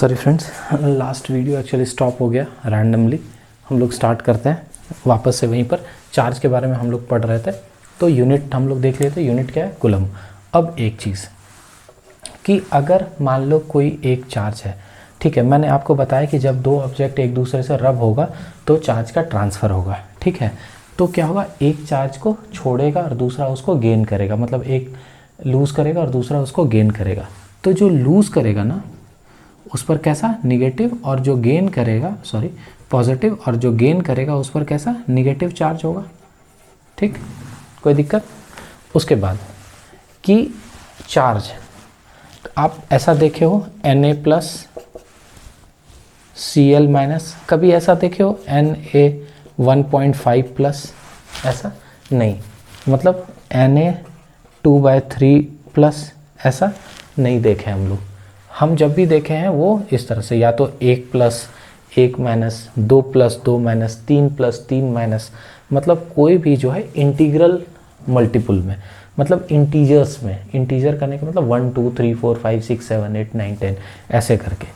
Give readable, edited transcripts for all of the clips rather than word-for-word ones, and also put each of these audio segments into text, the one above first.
Sorry friends, last video actually stop हो गया randomly. हम लोग स्टार्ट करते हैं वापस से वहीं पर। चार्ज के बारे में हम लोग पढ़ रहे थे, तो यूनिट हम लोग देख लिए थे। यूनिट क्या है? कूलम। अब एक चीज़ कि अगर मान लो कोई एक चार्ज है, ठीक है, मैंने आपको बताया कि जब दो ऑब्जेक्ट एक दूसरे से रब होगा तो चार्ज का ट्रांसफ़र होगा, ठीक है। तो क्या होगा, एक चार्ज को छोड़ेगा और दूसरा उसको गेन करेगा, मतलब एक लूज़ करेगा और दूसरा उसको गेन करेगा। तो जो लूज़ करेगा ना उस पर कैसा निगेटिव, और जो गेन करेगा पॉजिटिव, और जो गेन करेगा उस पर कैसा निगेटिव चार्ज होगा, ठीक। कोई दिक्कत? उसके बाद कि चार्ज आप ऐसा देखे हो Na प्लस Cl माइनस, कभी ऐसा देखे हो Na 1.5 प्लस? ऐसा नहीं, मतलब Na 2/3 प्लस, ऐसा नहीं देखे हम लोग। हम जब भी देखे हैं वो इस तरह से, या तो 1 plus 1 minus, 2 plus 2 minus, 3 plus 3 minus, मतलब कोई भी जो है इंटीग्रल मल्टीपल में, मतलब इंटीजर्स में, इंटीजर करने का मतलब 1 2 3 4 5 6 7 8 9 10 ऐसे करके।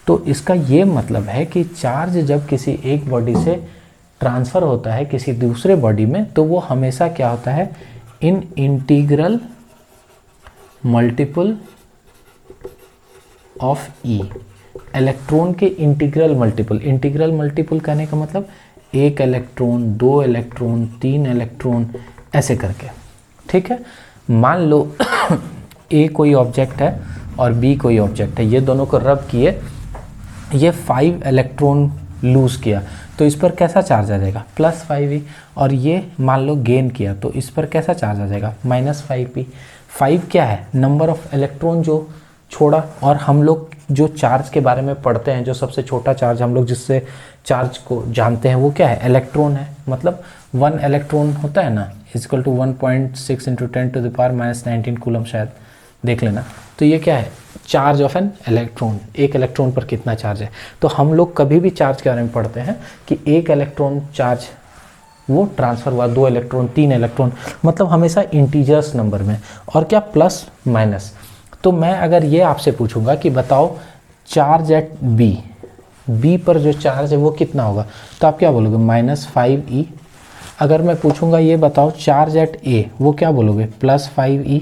तो इसका ये मतलब है कि चार्ज जब किसी एक बॉडी से ट्रांसफ़र होता है किसी दूसरे बॉडी में, तो वो हमेशा क्या होता है, in integral multiple of e, electron के इंटीग्रल मल्टीपल। इंटीग्रल मल्टीपल कहने का मतलब 1 इलेक्ट्रॉन, 2 इलेक्ट्रॉन, 3 इलेक्ट्रॉन, ऐसे करके, ठीक है। मान लो ए कोई ऑब्जेक्ट है और बी कोई ऑब्जेक्ट है, ये दोनों को रब किए, ये 5 इलेक्ट्रॉन लूज़ किया, तो इस पर कैसा चार्ज आ जाएगा? +5e। और ये मान लो गेन किया, तो इस पर कैसा चार्ज आ जाएगा? -5p। 5 क्या है? नंबर ऑफ इलेक्ट्रॉन जो छोड़ा। और हम लोग जो चार्ज के बारे में पढ़ते हैं, जो सबसे छोटा चार्ज हम लोग जिससे चार्ज को जानते हैं वो क्या है? इलेक्ट्रॉन है। मतलब 1 इलेक्ट्रॉन होता है ना, इक्वल टू 1.6 × 10⁻⁻19 कूलम, शायद देख लेना। तो ये क्या है? Charge of an electron. एक इलेक्ट्रॉन पर कितना चार्ज है। तो हम लोग कभी भी चार्ज के बारे में पढ़ते हैं कि 1 इलेक्ट्रॉन चार्ज वो ट्रांसफ़र हुआ, 2 इलेक्ट्रॉन, 3 इलेक्ट्रॉन, मतलब हमेशा इंटीजर्स नंबर में। और क्या? Plus minus. तो मैं अगर ये आपसे पूछूंगा कि बताओ चार्ज एट बी पर जो चार्ज है वो कितना होगा, तो आप क्या बोलोगे? -5e। अगर मैं पूछूंगा ये बताओ चार्ज एट ए, वो क्या बोलोगे? +5e,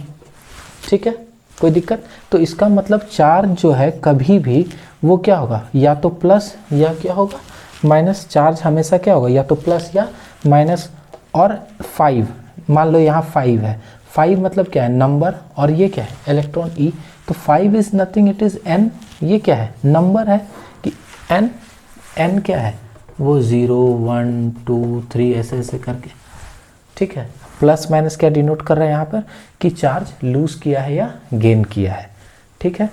ठीक है। कोई दिक्कत? तो इसका मतलब चार्ज जो है कभी भी वो क्या होगा, या तो प्लस या क्या होगा माइनस। चार्ज हमेशा क्या होगा, या तो प्लस या माइनस। और 5, मान लो यहाँ 5 है, 5 मतलब क्या है? नंबर, और ये क्या है? इलेक्ट्रॉन ई। तो 5 is nothing, it is n। ये क्या है? नंबर है कि n क्या है? वो 0 1 2 3 ऐसे ऐसे करके, ठीक है। प्लस माइनस क्या डिनोट कर रहा है यहाँ पर? कि चार्ज लूज़ किया है या गेन किया है, ठीक है।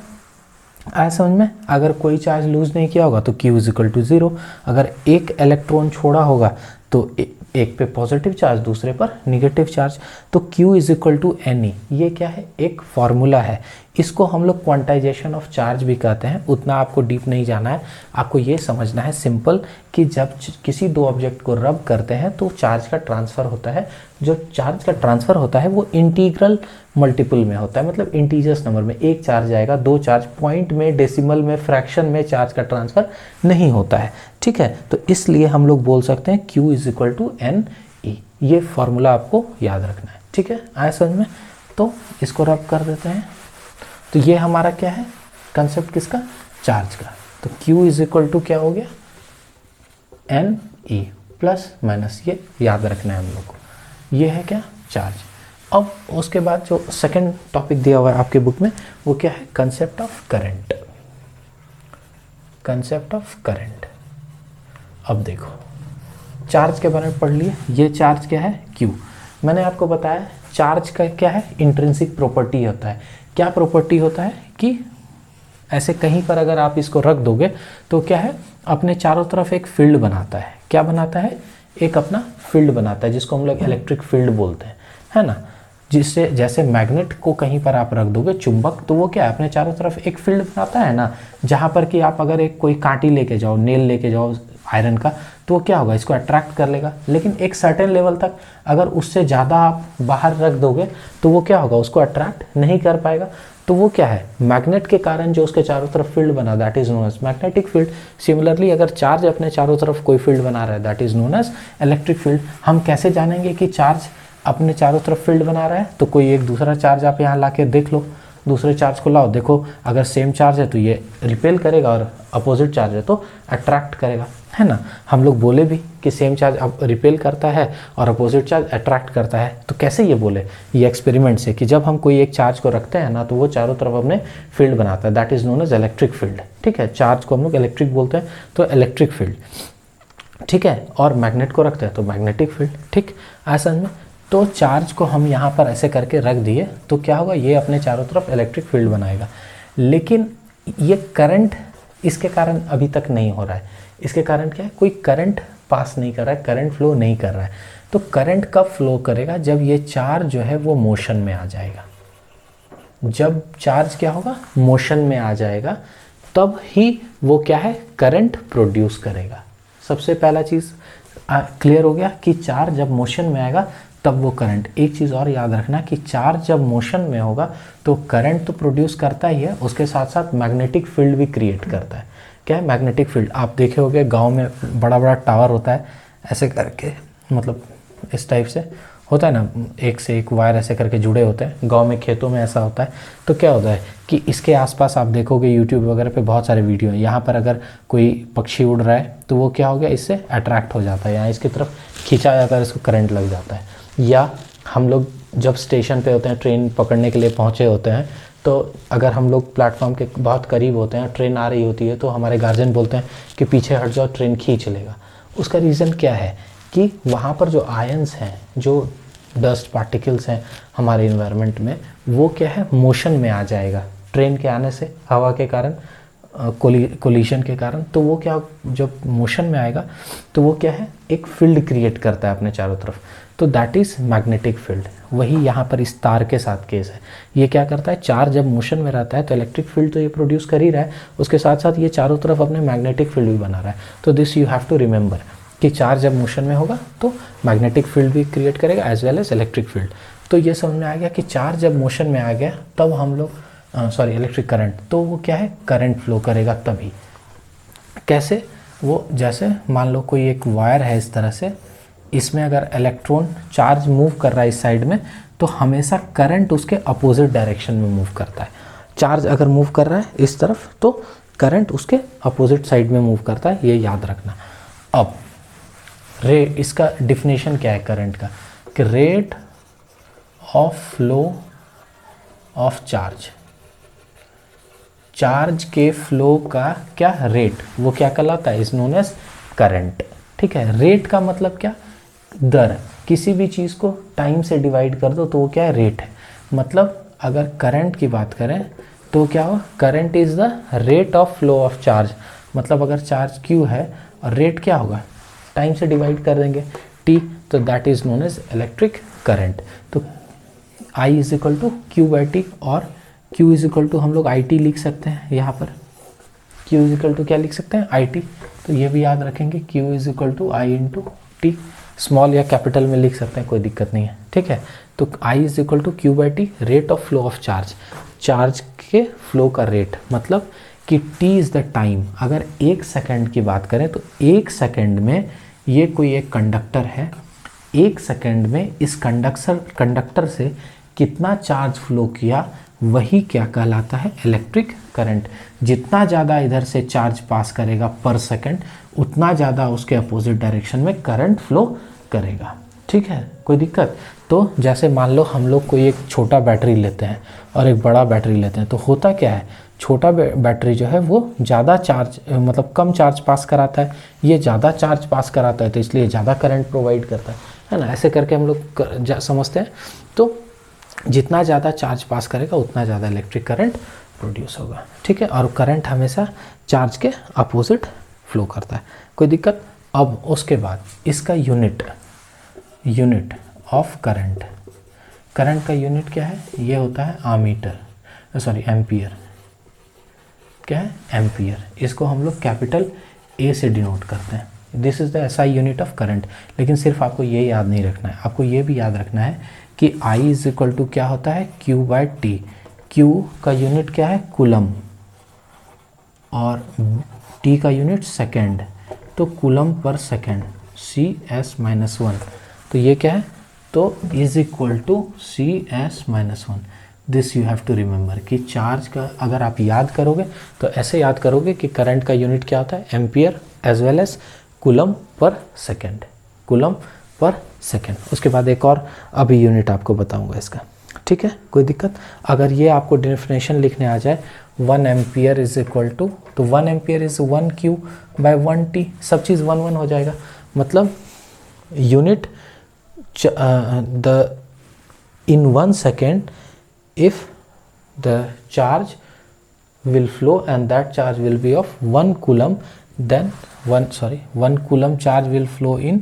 आया समझ में? अगर कोई चार्ज लूज़ नहीं किया होगा तो Q = 0। अगर एक इलेक्ट्रॉन छोड़ा होगा तो एक पे पॉजिटिव चार्ज, दूसरे पर निगेटिव चार्ज। तो Q = Ne। ये क्या है? एक फॉर्मूला है। इसको हम लोग क्वांटाइजेशन ऑफ चार्ज भी कहते हैं। उतना आपको डीप नहीं जाना है, आपको ये समझना है सिंपल कि जब किसी दो ऑब्जेक्ट को रब करते हैं तो चार्ज का ट्रांसफ़र होता है। जो चार्ज का ट्रांसफ़र होता है वो इंटीग्रल मल्टीपल में होता है, मतलब इंटीजर्स नंबर में। एक चार्ज आएगा, दो चार्ज, पॉइंट में, डेसिमल में, फ्रैक्शन में चार्ज का ट्रांसफ़र नहीं होता है, ठीक है। तो इसलिए हम लोग बोल सकते हैं Q = Ne। ये फॉर्मूला आपको याद रखना है, ठीक है। आया समझ में? तो इसको रब कर देते हैं। तो ये हमारा क्या है? कंसेप्ट किसका? चार्ज का। तो Q = क्या हो गया? Ne प्लस माइनस, ये याद रखना है हम लोग को। ये है क्या? चार्ज। अब उसके बाद जो सेकंड टॉपिक दिया हुआ है आपके बुक में वो क्या है? Concept of current. Concept of current. अब देखो, चार्ज के बारे में पढ़ लिए। ये चार्ज क्या है? Q। मैंने आपको बताया चार्ज का क्या है? इंट्रिंसिक प्रॉपर्टी होता है। क्या प्रॉपर्टी होता है? कि ऐसे कहीं पर अगर आप इसको रख दोगे तो क्या है? अपने चारों तरफ एक फील्ड बनाता है। क्या बनाता है? एक अपना फील्ड बनाता है, जिसको हम लोग इलेक्ट्रिक फील्ड बोलते हैं, है ना। जिससे जैसे मैग्नेट को कहीं पर आप रख दोगे, चुंबक, तो वो क्या है? अपने चारों तरफ एक फील्ड बनाता है ना। जहाँ पर कि आप अगर एक कोई कांटी लेके जाओ, नेल लेके जाओ आयरन का, तो वो क्या होगा? इसको अट्रैक्ट कर लेगा। लेकिन एक सर्टेन लेवल तक, अगर उससे ज़्यादा आप बाहर रख दोगे तो वो क्या होगा? उसको अट्रैक्ट नहीं कर पाएगा। तो वो क्या है, मैग्नेट के कारण जो उसके चारों तरफ फील्ड बना, that is known as magnetic field. Similarly अगर चार्ज अपने चारों तरफ कोई फील्ड बना रहा है, that is known as electric field. हम कैसे जानेंगे कि चार्ज अपने चारों तरफ फील्ड बना रहा है? तो कोई एक दूसरा चार्ज आप यहाँ ला के देख लो, दूसरे चार्ज को लाओ, देखो अगर सेम चार्ज है तो ये रिपेल करेगा और अपोजिट चार्ज है तो अट्रैक्ट करेगा, है ना। हम लोग बोले भी कि सेम चार्ज अब रिपेल करता है और अपोजिट चार्ज अट्रैक्ट करता है। तो कैसे ये बोले? ये एक्सपेरिमेंट से कि जब हम कोई एक चार्ज को रखते हैं ना तो वो चारों तरफ अपने फील्ड बनाता है, that is known as electric field. ठीक है, चार्ज को हम लोग इलेक्ट्रिक बोलते हैं तो इलेक्ट्रिक फील्ड, ठीक है। और मैग्नेट को रखते हैं तो मैग्नेटिक फील्ड, ठीक ऐसा में। तो चार्ज को हम यहाँ पर ऐसे करके रख दिए तो क्या होगा, ये अपने चारों तरफ इलेक्ट्रिक फील्ड बनाएगा। लेकिन ये करंट इसके कारण अभी तक नहीं हो रहा है। इसके कारण क्या है, कोई करंट पास नहीं कर रहा है, करंट फ्लो नहीं कर रहा है। तो करंट कब फ्लो करेगा? जब ये चार्ज जो है वो मोशन में आ जाएगा। जब चार्ज क्या होगा, मोशन में आ जाएगा, तब ही वो क्या है, करंट प्रोड्यूस करेगा। सबसे पहला चीज़ क्लियर हो गया कि चार्ज जब मोशन में आएगा तब वो करंट। एक चीज़ और याद रखना कि चार्ज जब मोशन में होगा तो करंट तो प्रोड्यूस करता ही है, उसके साथ साथ मैग्नेटिक फील्ड भी क्रिएट करता है। क्या है मैग्नेटिक फील्ड? आप देखे होंगे गांव में बड़ा बड़ा टावर होता है ऐसे करके, मतलब इस टाइप से होता है ना, एक से एक वायर ऐसे करके जुड़े होते हैं। गांव में खेतों में ऐसा होता है। तो क्या होता है कि इसके आसपास आप देखोगे यूट्यूब वगैरह पे बहुत सारे वीडियो हैं। यहाँ पर अगर कोई पक्षी उड़ रहा है तो वो क्या हो गया, इससे अट्रैक्ट हो जाता है, यहाँ इसकी तरफ खींचा जाता है, इसको करंट लग जाता है। या हम लोग जब स्टेशन पे होते हैं, ट्रेन पकड़ने के लिए पहुँचे होते हैं, तो अगर हम लोग प्लेटफॉर्म के बहुत करीब होते हैं, ट्रेन आ रही होती है, तो हमारे गार्जियन बोलते हैं कि पीछे हट जाओ, ट्रेन खींच लेगा। उसका रीज़न क्या है कि वहाँ पर जो आयंस हैं, जो डस्ट पार्टिकल्स हैं हमारे इन्वायरमेंट में, वो क्या है, मोशन में आ जाएगा ट्रेन के आने से, हवा के कारण, कोलिशन के कारण। तो वो क्या, जब मोशन में आएगा तो वो क्या है, एक फील्ड क्रिएट करता है अपने चारों तरफ। तो दैट इज़ मैग्नेटिक फील्ड। वही यहाँ पर इस तार के साथ केस है। ये क्या करता है, चार्ज जब मोशन में रहता है तो इलेक्ट्रिक फील्ड तो ये प्रोड्यूस कर ही रहा है, उसके साथ साथ ये चारों तरफ अपने मैग्नेटिक फील्ड भी बना रहा है। तो this you have to remember कि चार्ज जब मोशन में होगा तो मैग्नेटिक फील्ड भी क्रिएट करेगा as well as electric field. तो ये समझ में आ गया कि चार्ज जब मोशन में आ गया तब हम लोग इलेक्ट्रिक करंट, तो वो क्या है, करंट फ्लो करेगा तभी। कैसे? वो जैसे मान लो कोई एक वायर है इस तरह से, इसमें अगर इलेक्ट्रॉन चार्ज मूव कर रहा है इस साइड में, तो हमेशा करंट उसके अपोजिट डायरेक्शन में मूव करता है। चार्ज अगर मूव कर रहा है इस तरफ तो करंट उसके अपोजिट साइड में मूव करता है, ये याद रखना। अब इसका डिफिनेशन क्या है करंट का, कि rate of flow of charge, charge के फ्लो का क्या रेट, वो क्या कहलाता है, इज नोन एज करंट। ठीक है, रेट का मतलब क्या, दर। किसी भी चीज़ को टाइम से डिवाइड कर दो तो वो क्या है, रेट है। मतलब अगर करंट की बात करें तो क्या हो, current is the rate of flow of charge. मतलब अगर चार्ज Q है और रेट क्या होगा, टाइम से डिवाइड कर देंगे T, तो that is known as electric current. तो I is equal to Q/T, और Q इज इक्वल टू हम लोग IT लिख सकते हैं। यहाँ पर Q इज इक्वल टू क्या लिख सकते हैं, IT। तो ये भी याद रखेंगे, Q is equal to I into T। Small या कैपिटल में लिख सकते हैं, कोई दिक्कत नहीं है। ठीक है, तो I is equal to Q/T, rate of flow of charge, charge के फ्लो का रेट। मतलब कि T इज़ द टाइम। अगर 1 सेकंड की बात करें तो 1 सेकंड में ये कोई एक कंडक्टर है, 1 सेकंड में इस कंडक्टर से कितना चार्ज फ्लो किया, वही क्या कहलाता है, इलेक्ट्रिक करंट। जितना ज़्यादा इधर से चार्ज पास करेगा पर सेकंड, उतना ज़्यादा उसके अपोजिट डायरेक्शन में करंट फ्लो करेगा। ठीक है, कोई दिक्कत? तो जैसे मान लो हम लोग कोई एक छोटा बैटरी लेते हैं और एक बड़ा बैटरी लेते हैं, तो होता क्या है, छोटा बैटरी जो है वो ज़्यादा चार्ज, मतलब कम चार्ज पास कराता है, ये ज़्यादा चार्ज पास कराता है, तो इसलिए ज़्यादा करंट प्रोवाइड करता है ना। ऐसे करके हम लोग समझते हैं। तो जितना ज़्यादा चार्ज पास करेगा उतना ज़्यादा इलेक्ट्रिक करंट प्रोड्यूस होगा। ठीक है, और करंट हमेशा चार्ज के अपोजिट फ्लो करता है। कोई दिक्कत? अब उसके बाद इसका यूनिट ऑफ करंट, करंट का यूनिट क्या है, ये होता है एम्पियर। क्या है, एम्पियर। इसको हम लोग कैपिटल A से डिनोट करते हैं। This is the SI unit of current. लेकिन सिर्फ आपको ये याद नहीं रखना है, आपको ये भी याद रखना है कि I इज इक्वल टू क्या होता है, Q/T। Q का यूनिट क्या है, कूलम, और T का यूनिट सेकेंड, तो कूलम पर सेकेंड, CS-1, तो ये क्या है, तो is equal to CS-1। This you have to remember कि चार्ज का अगर आप याद करोगे तो ऐसे याद करोगे कि करंट का यूनिट क्या होता है, ampere as well as coulomb per second, coulomb per second. उसके बाद एक और अभी यूनिट आपको बताऊंगा इसका, ठीक है, कोई दिक्कत। अगर ये आपको डेफिनेशन लिखने आ जाए 1 एम्पियर इज इक्वल टू, तो 1 ampere is 1Q bye 1T, सब चीज़ 1 हो जाएगा, मतलब unit the in 1 second if the charge will flow and that charge will be of 1 coulomb, then 1 coulomb charge will flow in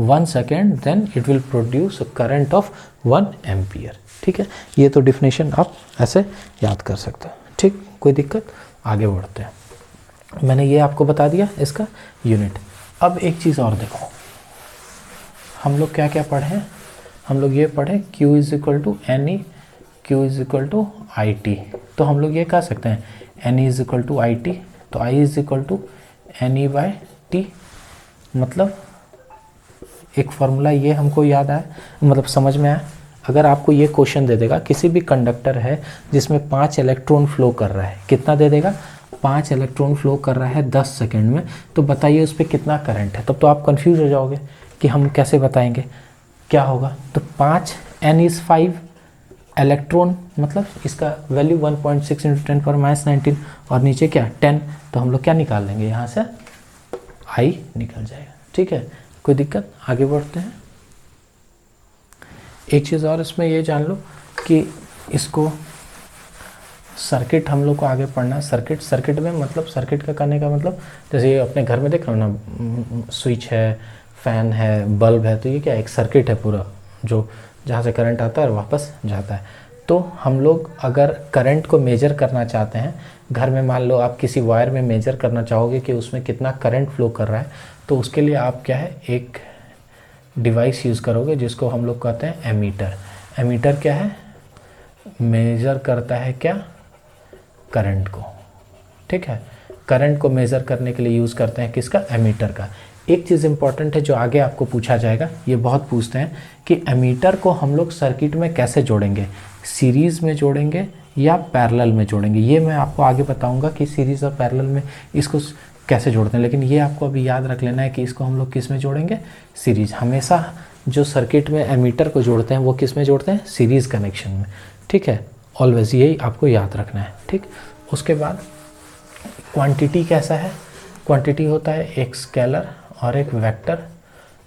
1 second, then it will produce a current of 1 ampere। ठीक है, ये तो definition आप ऐसे याद कर सकते हो, ठीक, कोई दिक्कत। आगे बढ़ते हैं, मैंने ये आपको बता दिया इसका यूनिट। अब एक चीज़ और देखो, हम लोग क्या क्या पढ़े हैं, हम लोग ये पढ़े Q is equal to n e, Q is equal to I t, तो हम लोग ये कह सकते हैं n e is equal to I t, तो I is equal to n e by t, मतलब एक फॉर्मूला ये हमको याद आया, मतलब समझ में आया। अगर आपको ये क्वेश्चन दे देगा, किसी भी कंडक्टर है जिसमें 5 इलेक्ट्रॉन फ्लो कर रहा है, कितना दे देगा, 5 इलेक्ट्रॉन फ्लो कर रहा है 10 सेकेंड में, तो बताइए उस पर कितना करंट है। तब तो आप कंफ्यूज हो जाओगे कि हम कैसे बताएंगे क्या होगा। तो 5 n इज़ 5 इलेक्ट्रॉन, मतलब इसका वैल्यू 1.6 × 10⁻19 और नीचे क्या 10, तो हम लोग क्या निकाल लेंगे यहाँ से, I निकल जाएगा, ठीक है, कोई दिक्कत। आगे बढ़ते हैं। एक चीज़ और इसमें ये जान लो कि इसको सर्किट हम लोग को आगे पढ़ना है। सर्किट में मतलब सर्किट का करने का मतलब, जैसे ये अपने घर में देख रहे हो ना, स्विच है, फैन है, बल्ब है, तो ये क्या एक सर्किट है पूरा, जो जहाँ से करंट आता है और वापस जाता है। तो हम लोग अगर करंट को मेजर करना चाहते हैं घर में, मान लो आप किसी वायर में मेजर करना चाहोगे कि उसमें कितना करंट फ्लो कर रहा है, तो उसके लिए आप क्या है, एक डिवाइस यूज़ करोगे जिसको हम लोग कहते हैं एमीटर। एमीटर क्या है, मेजर करता है क्या, करंट को, ठीक है, करंट को मेज़र करने के लिए यूज़ करते हैं किसका, एमीटर का। एक चीज़ इंपॉर्टेंट है जो आगे आपको पूछा जाएगा, ये बहुत पूछते हैं कि एमीटर को हम लोग सर्किट में कैसे जोड़ेंगे, सीरीज़ में जोड़ेंगे या पैरेलल में जोड़ेंगे। ये मैं आपको आगे बताऊंगा कि सीरीज़ और पैरेलल में इसको कैसे जोड़ते हैं, लेकिन ये आपको अभी याद रख लेना है कि इसको हम लोग किस में जोड़ेंगे, सीरीज। हमेशा जो सर्किट में एमीटर को जोड़ते हैं वो किस में जोड़ते हैं, सीरीज़ कनेक्शन में, ठीक है, ऑलवेज यही आपको याद रखना है, ठीक। उसके बाद क्वांटिटी कैसा है, क्वांटिटी होता है एक स्केलर और एक वेक्टर।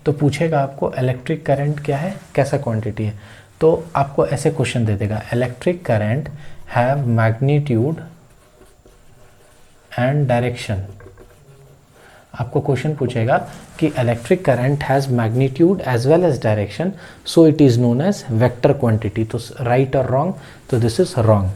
तो पूछेगा आपको इलेक्ट्रिक करंट क्या है, कैसा क्वांटिटी है, तो आपको ऐसे क्वेश्चन दे देगा, electric current have magnitude and direction. आपको क्वेश्चन पूछेगा कि electric current has magnitude as well as direction, so it is known as vector quantity. तो राइट और रॉन्ग, तो this is wrong.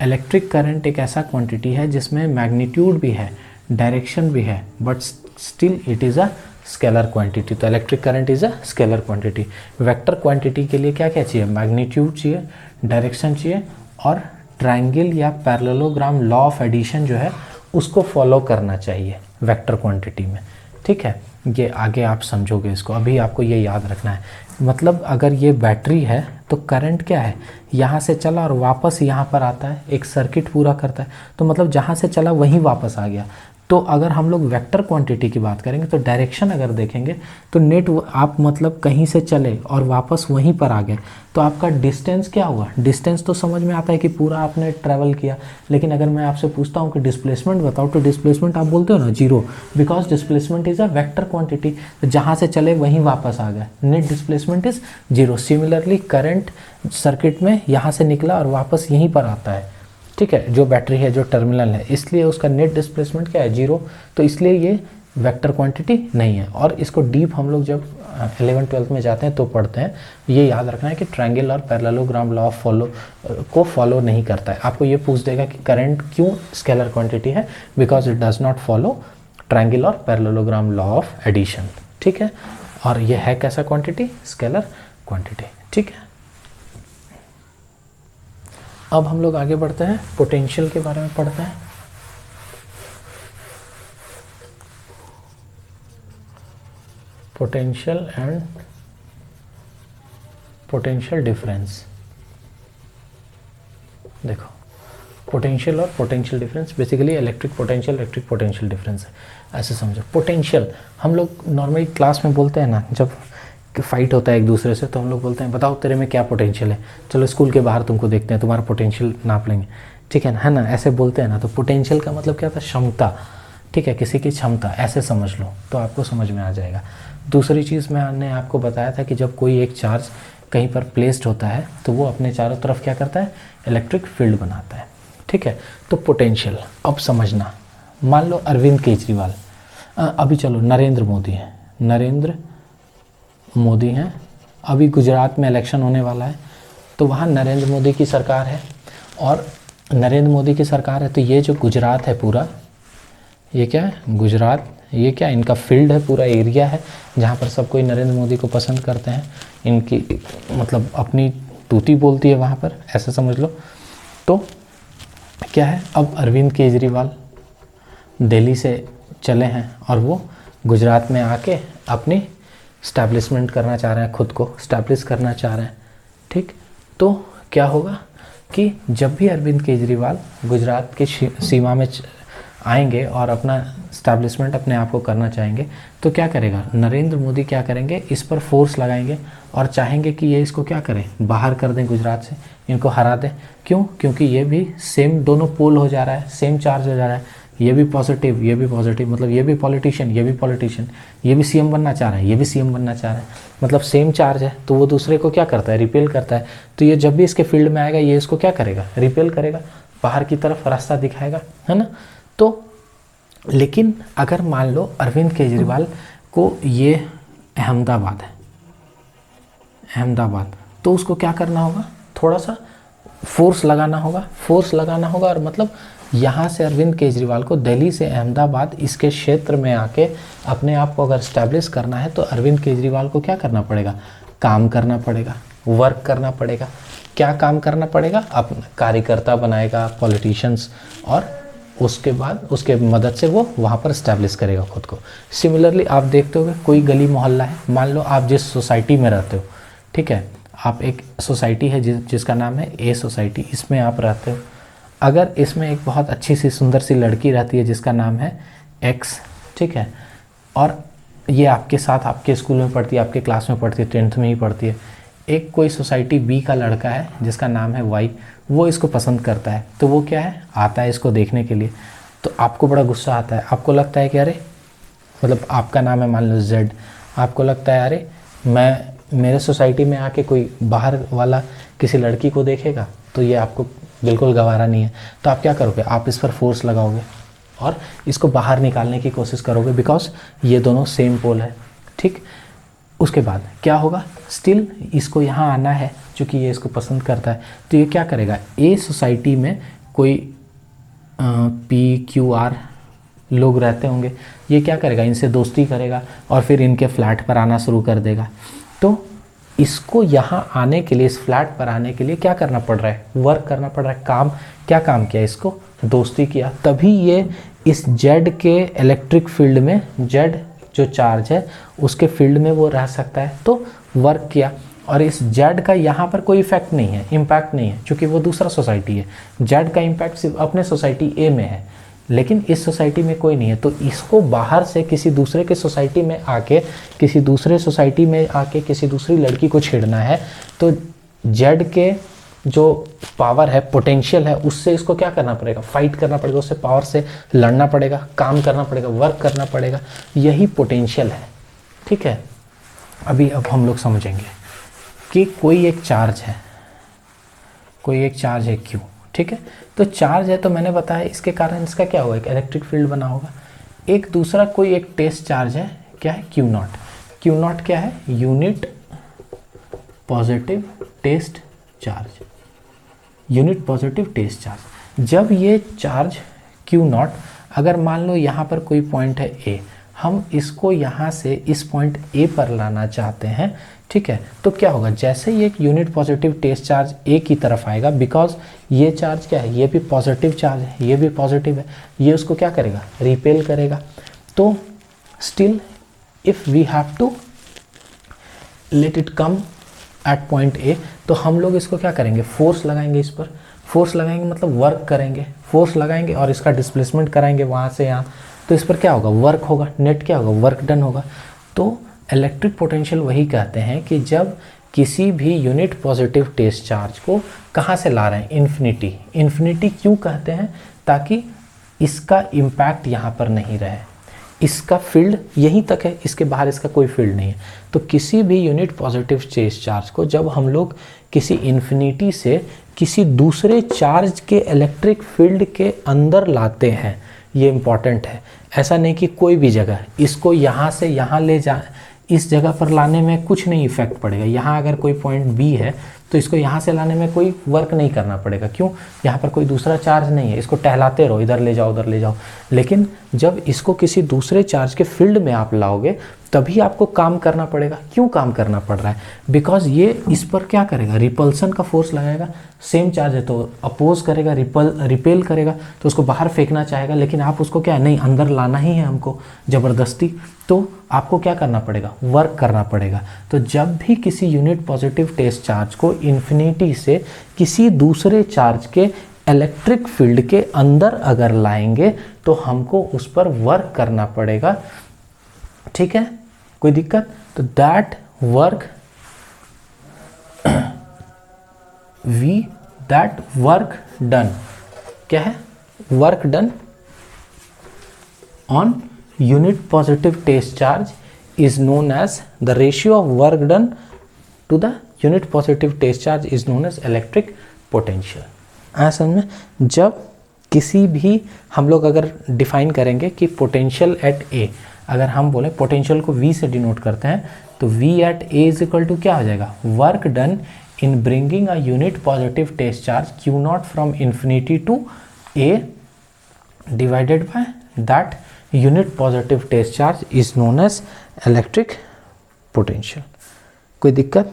Electric current एक ऐसा क्वांटिटी है जिसमें मैग्नीट्यूड भी है, डायरेक्शन भी है, but still it is a scalar quantity. तो electric current is a scalar quantity. Vector quantity के लिए क्या क्या चाहिए, मैग्नीट्यूड चाहिए, डायरेक्शन चाहिए, और ट्रायंगल या पैरेललोग्राम लॉ ऑफ एडिशन जो है उसको फॉलो करना चाहिए वेक्टर क्वांटिटी में, ठीक है। ये आगे आप समझोगे इसको, अभी आपको ये याद रखना है। मतलब अगर ये बैटरी है तो करंट क्या है, यहाँ से चला और वापस यहाँ पर आता है, एक सर्किट पूरा करता है, तो मतलब जहाँ से चला वहीं वापस आ गया। तो अगर हम लोग वेक्टर क्वांटिटी की बात करेंगे तो डायरेक्शन अगर देखेंगे तो नेट आप मतलब कहीं से चले और वापस वहीं पर आ गए, तो आपका डिस्टेंस क्या हुआ, डिस्टेंस तो समझ में आता है कि पूरा आपने ट्रैवल किया, लेकिन अगर मैं आपसे पूछता हूँ कि डिस्प्लेसमेंट बताओ, तो डिस्प्लेसमेंट आप बोलते हो ना zero, because displacement is a vector quantity, जहाँ से चले वहीं वापस आ गए, net displacement is zero. Similarly current circuit में यहाँ से निकला और वापस यहीं पर आता है, ठीक है, जो बैटरी है, जो टर्मिनल है, इसलिए उसका नेट डिस्प्लेसमेंट क्या है, जीरो। तो इसलिए ये वेक्टर क्वांटिटी नहीं है। और इसको डीप हम लोग जब 11th-12th में जाते हैं तो पढ़ते हैं। ये याद रखना है कि ट्रायंगल और पैरेललोग्राम लॉ ऑफ फॉलो नहीं करता है। आपको ये पूछ देगा कि करंट क्यों स्केलर क्वांटिटी है, because it does not follow triangle और पैरेललोग्राम लॉ ऑफ एडिशन, ठीक है। और ये है कैसा क्वांटिटी, स्केलर क्वांटिटी, ठीक है। अब हम लोग आगे बढ़ते हैं, पोटेंशियल के बारे में पढ़ते हैं। Potential and potential difference. देखो, पोटेंशियल और potential difference basically electric potential difference है, ऐसे समझो। पोटेंशियल हम लोग नॉर्मली क्लास में बोलते हैं ना, जब फाइट होता है एक दूसरे से, तो हम लोग बोलते हैं बताओ तेरे में क्या पोटेंशियल है, चलो स्कूल के बाहर तुमको देखते हैं, तुम्हारा पोटेंशियल नाप लेंगे, ठीक है ना, ऐसे बोलते हैं ना। तो पोटेंशियल का मतलब क्या था, क्षमता, ठीक है, किसी की क्षमता, ऐसे समझ लो तो आपको समझ में आ जाएगा। दूसरी चीज़ मैंने आपको बताया था कि जब कोई एक चार्ज कहीं पर प्लेस्ड होता है तो वो अपने चारों तरफ क्या करता है, इलेक्ट्रिक फील्ड बनाता है, ठीक है। तो पोटेंशियल अब समझना, मान लो अरविंद केजरीवाल, अभी चलो नरेंद्र मोदी हैं, नरेंद्र मोदी हैं, अभी गुजरात में इलेक्शन होने वाला है, तो वहाँ नरेंद्र मोदी की सरकार है, और नरेंद्र मोदी की सरकार है तो ये जो गुजरात है पूरा, ये क्या है, गुजरात, ये क्या इनका फील्ड है, पूरा एरिया है जहाँ पर सब कोई नरेंद्र मोदी को पसंद करते हैं, इनकी मतलब अपनी तूती बोलती है वहाँ पर, ऐसा समझ लो। तो क्या है, अब अरविंद केजरीवाल दिल्ली से चले हैं और वो गुजरात में आके अपनी स्टैब्लिशमेंट करना चाह रहे हैं, खुद को स्टैब्लिश करना चाह रहे हैं, ठीक। तो क्या होगा कि जब भी अरविंद केजरीवाल गुजरात की सीमा में आएंगे और अपना स्टैब्लिशमेंट अपने आप को करना चाहेंगे, तो क्या करेगा नरेंद्र मोदी, क्या करेंगे, इस पर फोर्स लगाएंगे और चाहेंगे कि ये इसको क्या करें, बाहर कर दें गुजरात से, इनको हरा दें। क्यों? क्योंकि ये भी सेम, दोनों पोल हो जा रहा है, सेम चार्ज हो जा रहा है, ये भी पॉजिटिव, ये भी पॉजिटिव, मतलब ये भी पॉलिटिशियन, ये भी पॉलिटिशियन, ये भी सीएम बनना चाह रहा है, ये भी सीएम बनना चाह रहा है, मतलब सेम चार्ज है, तो वो दूसरे को क्या करता है, रिपेल करता है। तो ये जब भी इसके फील्ड में आएगा, ये इसको क्या करेगा, रिपेल करेगा, बाहर की तरफ रास्ता दिखाएगा, है ना। तो लेकिन अगर मान लो अरविंद केजरीवाल को ये अहमदाबाद है, अहमदाबाद, तो उसको क्या करना होगा, थोड़ा सा फोर्स लगाना होगा, और मतलब यहाँ से अरविंद केजरीवाल को दिल्ली से अहमदाबाद इसके क्षेत्र में आके अपने आप को अगर स्टैब्लिश करना है, तो अरविंद केजरीवाल को क्या करना पड़ेगा, काम करना पड़ेगा, वर्क करना पड़ेगा। क्या काम करना पड़ेगा, अपना कार्यकर्ता बनाएगा, पॉलिटिशियंस, और उसके बाद उसके मदद से वो वहाँ पर स्टैब्लिश करेगा खुद को। सिमिलरली आप देखते हो कोई गली मोहल्ला है, मान लो आप जिस सोसाइटी में रहते हो, ठीक है, आप एक सोसाइटी है जिसका नाम है ए सोसाइटी, इसमें आप रहते हो। अगर इसमें एक बहुत अच्छी सी सुंदर सी लड़की रहती है जिसका नाम है एक्स, ठीक है, और ये आपके साथ आपके स्कूल में पढ़ती है, आपके क्लास में पढ़ती है, 10th में ही पढ़ती है। एक कोई सोसाइटी बी का लड़का है जिसका नाम है वाई, वो इसको पसंद करता है, तो वो क्या है, आता है इसको देखने के लिए, तो आपको बड़ा गुस्सा आता है, आपको लगता है कि अरे, मतलब आपका नाम है मान लो जेड, आपको लगता है अरे मेरे सोसाइटी में आके कोई बाहर वाला किसी लड़की को देखेगा तो ये आपको बिल्कुल गवारा नहीं है, तो आप क्या करोगे, आप इस पर फोर्स लगाओगे और इसको बाहर निकालने की कोशिश करोगे, बिकॉज ये दोनों सेम पोल है, ठीक। उसके बाद क्या होगा, स्टिल इसको यहाँ आना है क्योंकि ये इसको पसंद करता है, तो ये क्या करेगा, ए सोसाइटी में कोई PQR लोग रहते होंगे, ये क्या करेगा, इनसे दोस्ती करेगा और फिर इनके फ्लैट पर आना शुरू कर देगा। तो इसको यहाँ आने के लिए, इस फ्लैट पर आने के लिए क्या करना पड़ रहा है, वर्क करना पड़ रहा है, काम, क्या काम किया, इसको दोस्ती किया, तभी ये इस जेड के इलेक्ट्रिक फील्ड में, जेड जो चार्ज है उसके फील्ड में वो रह सकता है, तो वर्क किया। और इस जेड का यहाँ पर कोई इफेक्ट नहीं है, इम्पैक्ट नहीं है, क्योंकि वो दूसरा सोसाइटी है, जेड का इम्पैक्ट सिर्फ अपने सोसाइटी ए में है, लेकिन इस सोसाइटी में कोई नहीं है। तो इसको बाहर से किसी दूसरे के सोसाइटी में आके, किसी दूसरे सोसाइटी में आके किसी दूसरी लड़की को छेड़ना है, तो जेड के जो पावर है, पोटेंशियल है, उससे इसको क्या करना पड़ेगा, फाइट करना पड़ेगा, उससे पावर से लड़ना पड़ेगा, काम करना पड़ेगा, वर्क करना पड़ेगा, यही पोटेंशियल है, ठीक है। अब हम लोग समझेंगे कि कोई एक चार्ज है क्यू, ठीक है, तो चार्ज है, तो मैंने बताया इसके कारण इसका क्या होगा, एक इलेक्ट्रिक फील्ड बना होगा। एक दूसरा कोई एक टेस्ट चार्ज है, क्या है, क्यू नॉट क्या है, unit positive test charge, unit positive test charge. जब ये चार्ज क्यू नॉट, अगर मान लो यहाँ पर कोई पॉइंट है ए, हम इसको यहाँ से इस पॉइंट ए पर लाना चाहते हैं, ठीक है। तो क्या होगा, जैसे ही एक यूनिट पॉजिटिव टेस्ट चार्ज ए की तरफ आएगा, बिकॉज ये चार्ज क्या है, ये भी पॉजिटिव चार्ज है, ये भी पॉजिटिव है, ये उसको क्या करेगा, रिपेल करेगा। तो still if we have to let it come at point A, तो हम लोग इसको क्या करेंगे, फोर्स लगाएंगे, इस पर फोर्स लगाएंगे मतलब वर्क करेंगे, फोर्स लगाएंगे और इसका डिस्प्लेसमेंट कराएंगे वहाँ से यहाँ। तो इस पर क्या होगा, वर्क होगा, नेट क्या होगा, वर्क डन होगा। तो इलेक्ट्रिक पोटेंशियल वही कहते हैं कि जब किसी भी यूनिट पॉजिटिव टेस्ट चार्ज को कहाँ से ला रहे हैं, इन्फिनिटी। इन्फिनिटी क्यों कहते हैं, ताकि इसका इम्पैक्ट यहाँ पर नहीं रहे, इसका फील्ड यहीं तक है, इसके बाहर इसका कोई फील्ड नहीं है। तो किसी भी यूनिट पॉजिटिव टेस्ट चार्ज को जब हम लोग किसी इन्फिनिटी से किसी दूसरे चार्ज के इलेक्ट्रिक फील्ड के अंदर लाते हैं, ये इम्पॉर्टेंट है। ऐसा नहीं कि कोई भी जगह इसको यहाँ से यहाँ ले जा, इस जगह पर लाने में कुछ नहीं इफेक्ट पड़ेगा। यहाँ अगर कोई पॉइंट बी है तो इसको यहाँ से लाने में कोई वर्क नहीं करना पड़ेगा, क्यों, यहाँ पर कोई दूसरा चार्ज नहीं है, इसको टहलाते रहो, इधर ले जाओ उधर ले जाओ। लेकिन जब इसको किसी दूसरे चार्ज के फील्ड में आप लाओगे तभी आपको काम करना पड़ेगा। क्यों काम करना पड़ रहा है, बिकॉज ये इस पर क्या करेगा, रिपल्सन का फोर्स लगाएगा, सेम चार्ज है तो अपोज करेगा, रिपेल करेगा, तो उसको बाहर फेंकना चाहेगा, लेकिन आप उसको क्या नहीं, अंदर लाना ही है हमको ज़बरदस्ती। तो आपको क्या करना पड़ेगा, वर्क करना पड़ेगा। तो जब भी किसी यूनिट पॉजिटिव टेस्ट चार्ज को इन्फिनिटी से किसी दूसरे चार्ज के इलेक्ट्रिक फील्ड के अंदर अगर लाएंगे तो हमको उस पर वर्क करना पड़ेगा, ठीक है, कोई दिक्कत। तो दैट वर्क डन क्या है, work done on unit positive test charge is known as, the ratio of work done to the unit positive test charge is known as electric potential। समझ में, जब किसी भी हम लोग अगर डिफाइन करेंगे कि पोटेंशियल एट ए, अगर हम बोले पोटेंशियल को V से डिनोट करते हैं, तो V at A is equal to क्या हो जाएगा, work done in bringing a unit positive test charge Q naught from infinity to A divided by that unit positive test charge is known as electric potential. कोई दिक्कत,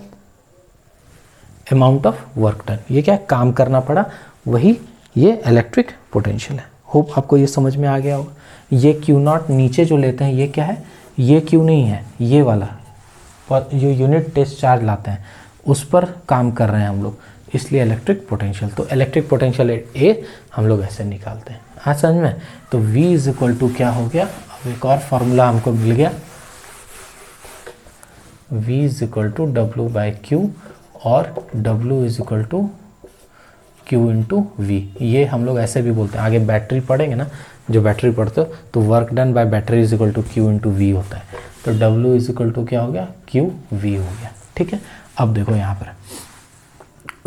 amount of work done, ये क्या काम करना पड़ा, वही ये electric potential है। होप आपको ये समझ में आ गया होगा। ये क्यू नॉट नीचे जो लेते हैं ये क्या है, ये क्यू नहीं है, ये वाला जो यूनिट टेस्ट चार्ज लाते हैं उस पर काम कर रहे हैं हम लोग, इसलिए इलेक्ट्रिक पोटेंशियल। तो इलेक्ट्रिक पोटेंशियल ए हम लोग ऐसे निकालते हैं, हाँ समझ में। तो V इज इक्वल टू क्या हो गया, अब एक और फॉर्मूला हमको मिल गया, V is equal to W by Q, और W is equal to Q into V. ये हम लोग ऐसे भी बोलते हैं, आगे बैटरी पढ़ेंगे ना, जो बैटरी पढ़ते हो तो work done by battery is equal to Q into V होता है। तो W इज इक्वल टू क्या हो गया, Q V हो गया, ठीक है। अब देखो यहाँ पर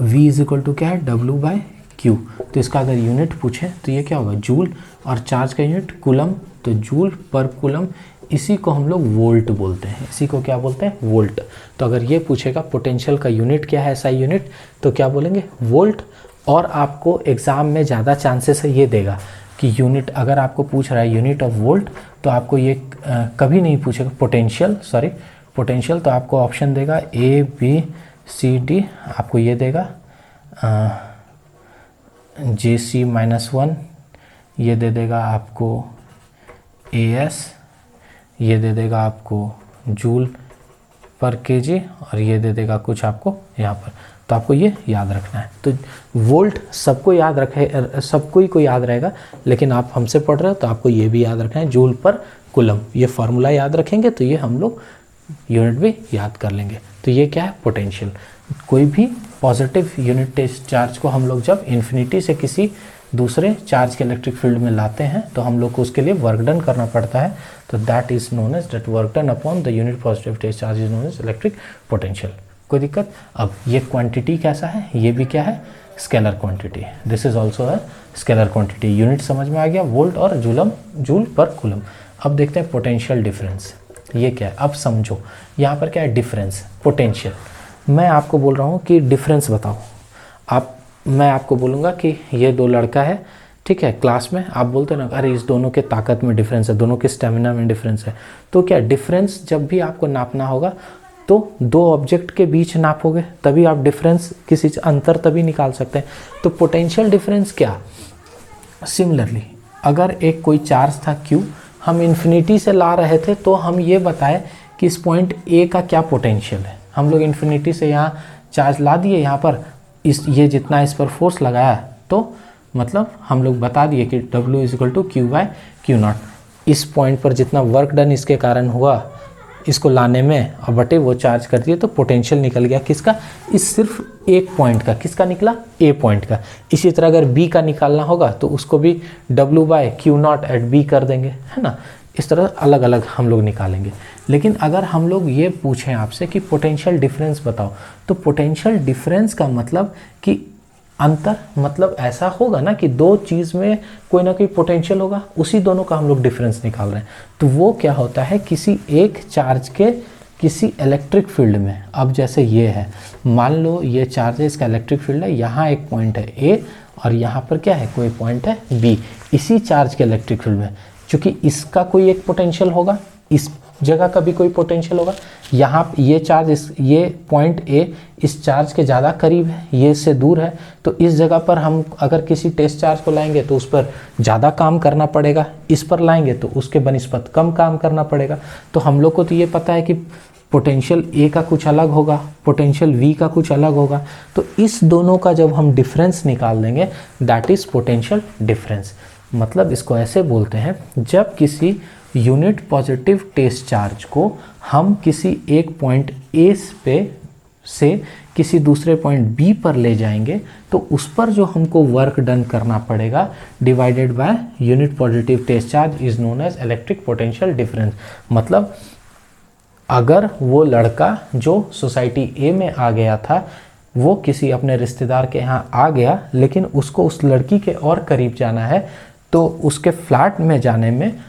V इज इक्वल टू क्या है, W बाय Q। तो इसका अगर यूनिट पूछे तो ये क्या होगा, जूल, और चार्ज का यूनिट कूलम, तो जूल पर कूलम, इसी को हम लोग वोल्ट बोलते हैं, इसी को क्या बोलते हैं, वोल्ट। तो अगर ये पूछेगा पोटेंशियल का यूनिट क्या है, ऐसा यूनिट, तो क्या बोलेंगे, वोल्ट। और आपको एग्ज़ाम में ज़्यादा चांसेस है ये देगा कि यूनिट, अगर आपको पूछ रहा है यूनिट ऑफ वोल्ट, तो आपको ये कभी नहीं पूछेगा पोटेंशियल, तो आपको ऑप्शन देगा A B C D, आपको ये देगा JC-1, ये दे देगा आपको AS, ये दे देगा आपको जूल पर केजी, और ये दे देगा कुछ आपको यहाँ पर। तो आपको ये याद रखना है। तो वोल्ट सबको याद रखे, सबको ही कोई याद रहेगा, लेकिन आप हमसे पढ़ रहे हो तो आपको ये भी याद रखना है, जूल पर कूलम। ये फार्मूला याद रखेंगे तो ये हम लोग यूनिट भी याद कर लेंगे। तो ये क्या है, पोटेंशियल। कोई भी पॉजिटिव यूनिट टेस्ट चार्ज को हम लोग जब इन्फिनिटी से किसी दूसरे चार्ज के इलेक्ट्रिक फील्ड में लाते हैं तो हम लोग को उसके लिए वर्क डन करना पड़ता है। तो that is known as, that work done upon the unit positive test charge is known as electric potential. कोई दिक्कत। अब ये क्वांटिटी कैसा है, ये भी क्या है, scalar quantity. This is also है स्केलर क्वांटिटी। यूनिट समझ में आ गया, वोल्ट और जूल पर कूलम। अब देखते हैं पोटेंशियल डिफरेंस, ये क्या है। अब समझो यहाँ पर क्या है, डिफरेंस, पोटेंशियल। मैं आपको बोल रहा हूँ कि डिफरेंस बताओ, मैं आपको बोलूँगा कि ये दो लड़का है, ठीक है, क्लास में आप बोलते हैं ना, अरे इस दोनों के ताकत में डिफरेंस है, दोनों के स्टेमिना में डिफरेंस है। तो क्या डिफरेंस जब भी आपको नापना होगा तो दो ऑब्जेक्ट के बीच नापोगे तभी आप डिफरेंस किसी अंतर तभी निकाल सकते हैं। तो पोटेंशियल डिफरेंस क्या, सिमिलरली अगर एक कोई चार्ज था Q, हम इन्फिनिटी से ला रहे थे तो हम ये बताए कि इस पॉइंट A का क्या पोटेंशियल है। हम लोग इन्फिनिटी से यहाँ चार्ज ला दिए, यहाँ पर ये जितना इस पर फोर्स लगाया तो मतलब हम लोग बता दिए कि W = Q/Q0। इस पॉइंट पर जितना वर्क डन इसके कारण हुआ इसको लाने में और बटे वो चार्ज कर दिए तो पोटेंशियल निकल गया किसका, इस सिर्फ एक पॉइंट का। किसका निकला, A पॉइंट का। इसी तरह अगर B का निकालना होगा तो उसको भी W/Q0 कर देंगे, है ना। इस तरह अलग अलग हम लोग निकालेंगे। लेकिन अगर हम लोग ये पूछें आपसे कि पोटेंशियल डिफरेंस बताओ, तो पोटेंशियल डिफरेंस का मतलब कि अंतर, मतलब ऐसा होगा ना कि दो चीज़ में कोई ना कोई पोटेंशियल होगा, उसी दोनों का हम लोग डिफरेंस निकाल रहे हैं। तो वो क्या होता है, किसी एक चार्ज के किसी इलेक्ट्रिक फील्ड में। अब जैसे ये है, मान लो ये चार्ज है, इसका इलेक्ट्रिक फील्ड है, यहाँ एक पॉइंट है A और यहाँ पर क्या है, कोई पॉइंट है B। इसी चार्ज के इलेक्ट्रिक फील्ड में चूँकि इसका कोई एक पोटेंशियल होगा, इस जगह का भी कोई पोटेंशियल होगा। यहाँ ये चार्ज ये पॉइंट A इस चार्ज के ज़्यादा करीब है, ये इससे दूर है, तो इस जगह पर हम अगर किसी टेस्ट चार्ज को लाएंगे तो उस पर ज़्यादा काम करना पड़ेगा, इस पर लाएंगे तो उसके बनिस्बत कम काम करना पड़ेगा। तो हम लोग को तो ये पता है कि पोटेंशियल A का कुछ अलग होगा, पोटेंशियल V का कुछ अलग होगा। तो इस दोनों का जब हम डिफरेंस निकाल देंगे दैट इज़ पोटेंशियल डिफरेंस। मतलब इसको ऐसे बोलते हैं, जब किसी यूनिट पॉजिटिव टेस्ट चार्ज को हम किसी एक पॉइंट A से किसी दूसरे पॉइंट B पर ले जाएंगे तो उस पर जो हमको वर्क डन करना पड़ेगा divided by unit positive test charge is known as electric potential difference. मतलब अगर वो लड़का जो सोसाइटी A में आ गया था वो किसी अपने रिश्तेदार के यहाँ आ गया, लेकिन उसको उस लड़की के और करीब जाना है तो उसके फ्लैट में जाने में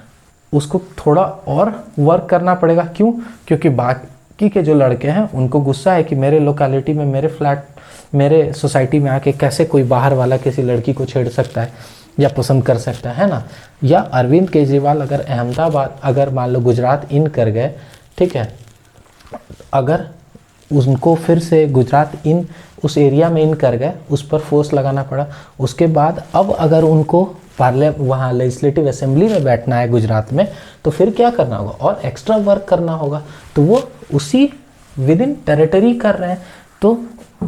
उसको थोड़ा और वर्क करना पड़ेगा। क्यों? क्योंकि बाकी के जो लड़के हैं उनको गुस्सा है कि मेरे लोकेलिटी में, मेरे फ्लैट, मेरे सोसाइटी में आके कैसे कोई बाहर वाला किसी लड़की को छेड़ सकता है या पसंद कर सकता है ना। या अरविंद केजरीवाल अगर अहमदाबाद, अगर मान लो गुजरात इन कर गए, ठीक है, अगर उनको फिर से गुजरात इन उस एरिया में इन कर गए, उस पर फोर्स लगाना पड़ा, उसके बाद अब अगर उनको वहाँ लेजिस्लेटिव असेंबली में बैठना है गुजरात में, तो फिर क्या करना होगा, और एक्स्ट्रा वर्क करना होगा। तो वो उसी विद इन टेरिटरी कर रहे हैं, तो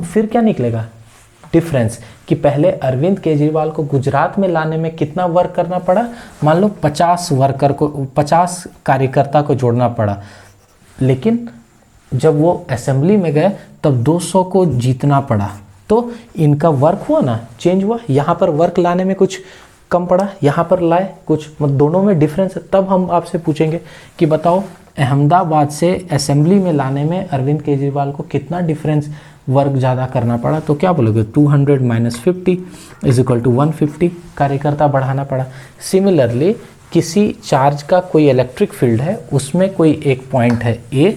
फिर क्या निकलेगा डिफरेंस, कि पहले अरविंद केजरीवाल को गुजरात में लाने में कितना वर्क करना पड़ा, मान लो 50 कार्यकर्ता को जोड़ना पड़ा, लेकिन जब वो असेंबली में गए तब 200 को जीतना पड़ा। तो इनका वर्क हुआ ना, चेंज हुआ। यहाँ पर वर्क लाने में कुछ कम पड़ा, यहाँ पर लाए कुछ, मतलब दोनों में डिफरेंस है। तब हम आपसे पूछेंगे कि बताओ अहमदाबाद से असेंबली में लाने में अरविंद केजरीवाल को कितना डिफरेंस वर्क ज़्यादा करना पड़ा, तो क्या बोलोगे, 200 - 50 = 150 कार्यकर्ता बढ़ाना पड़ा। सिमिलरली किसी चार्ज का कोई इलेक्ट्रिक फील्ड है, उसमें कोई एक पॉइंट है A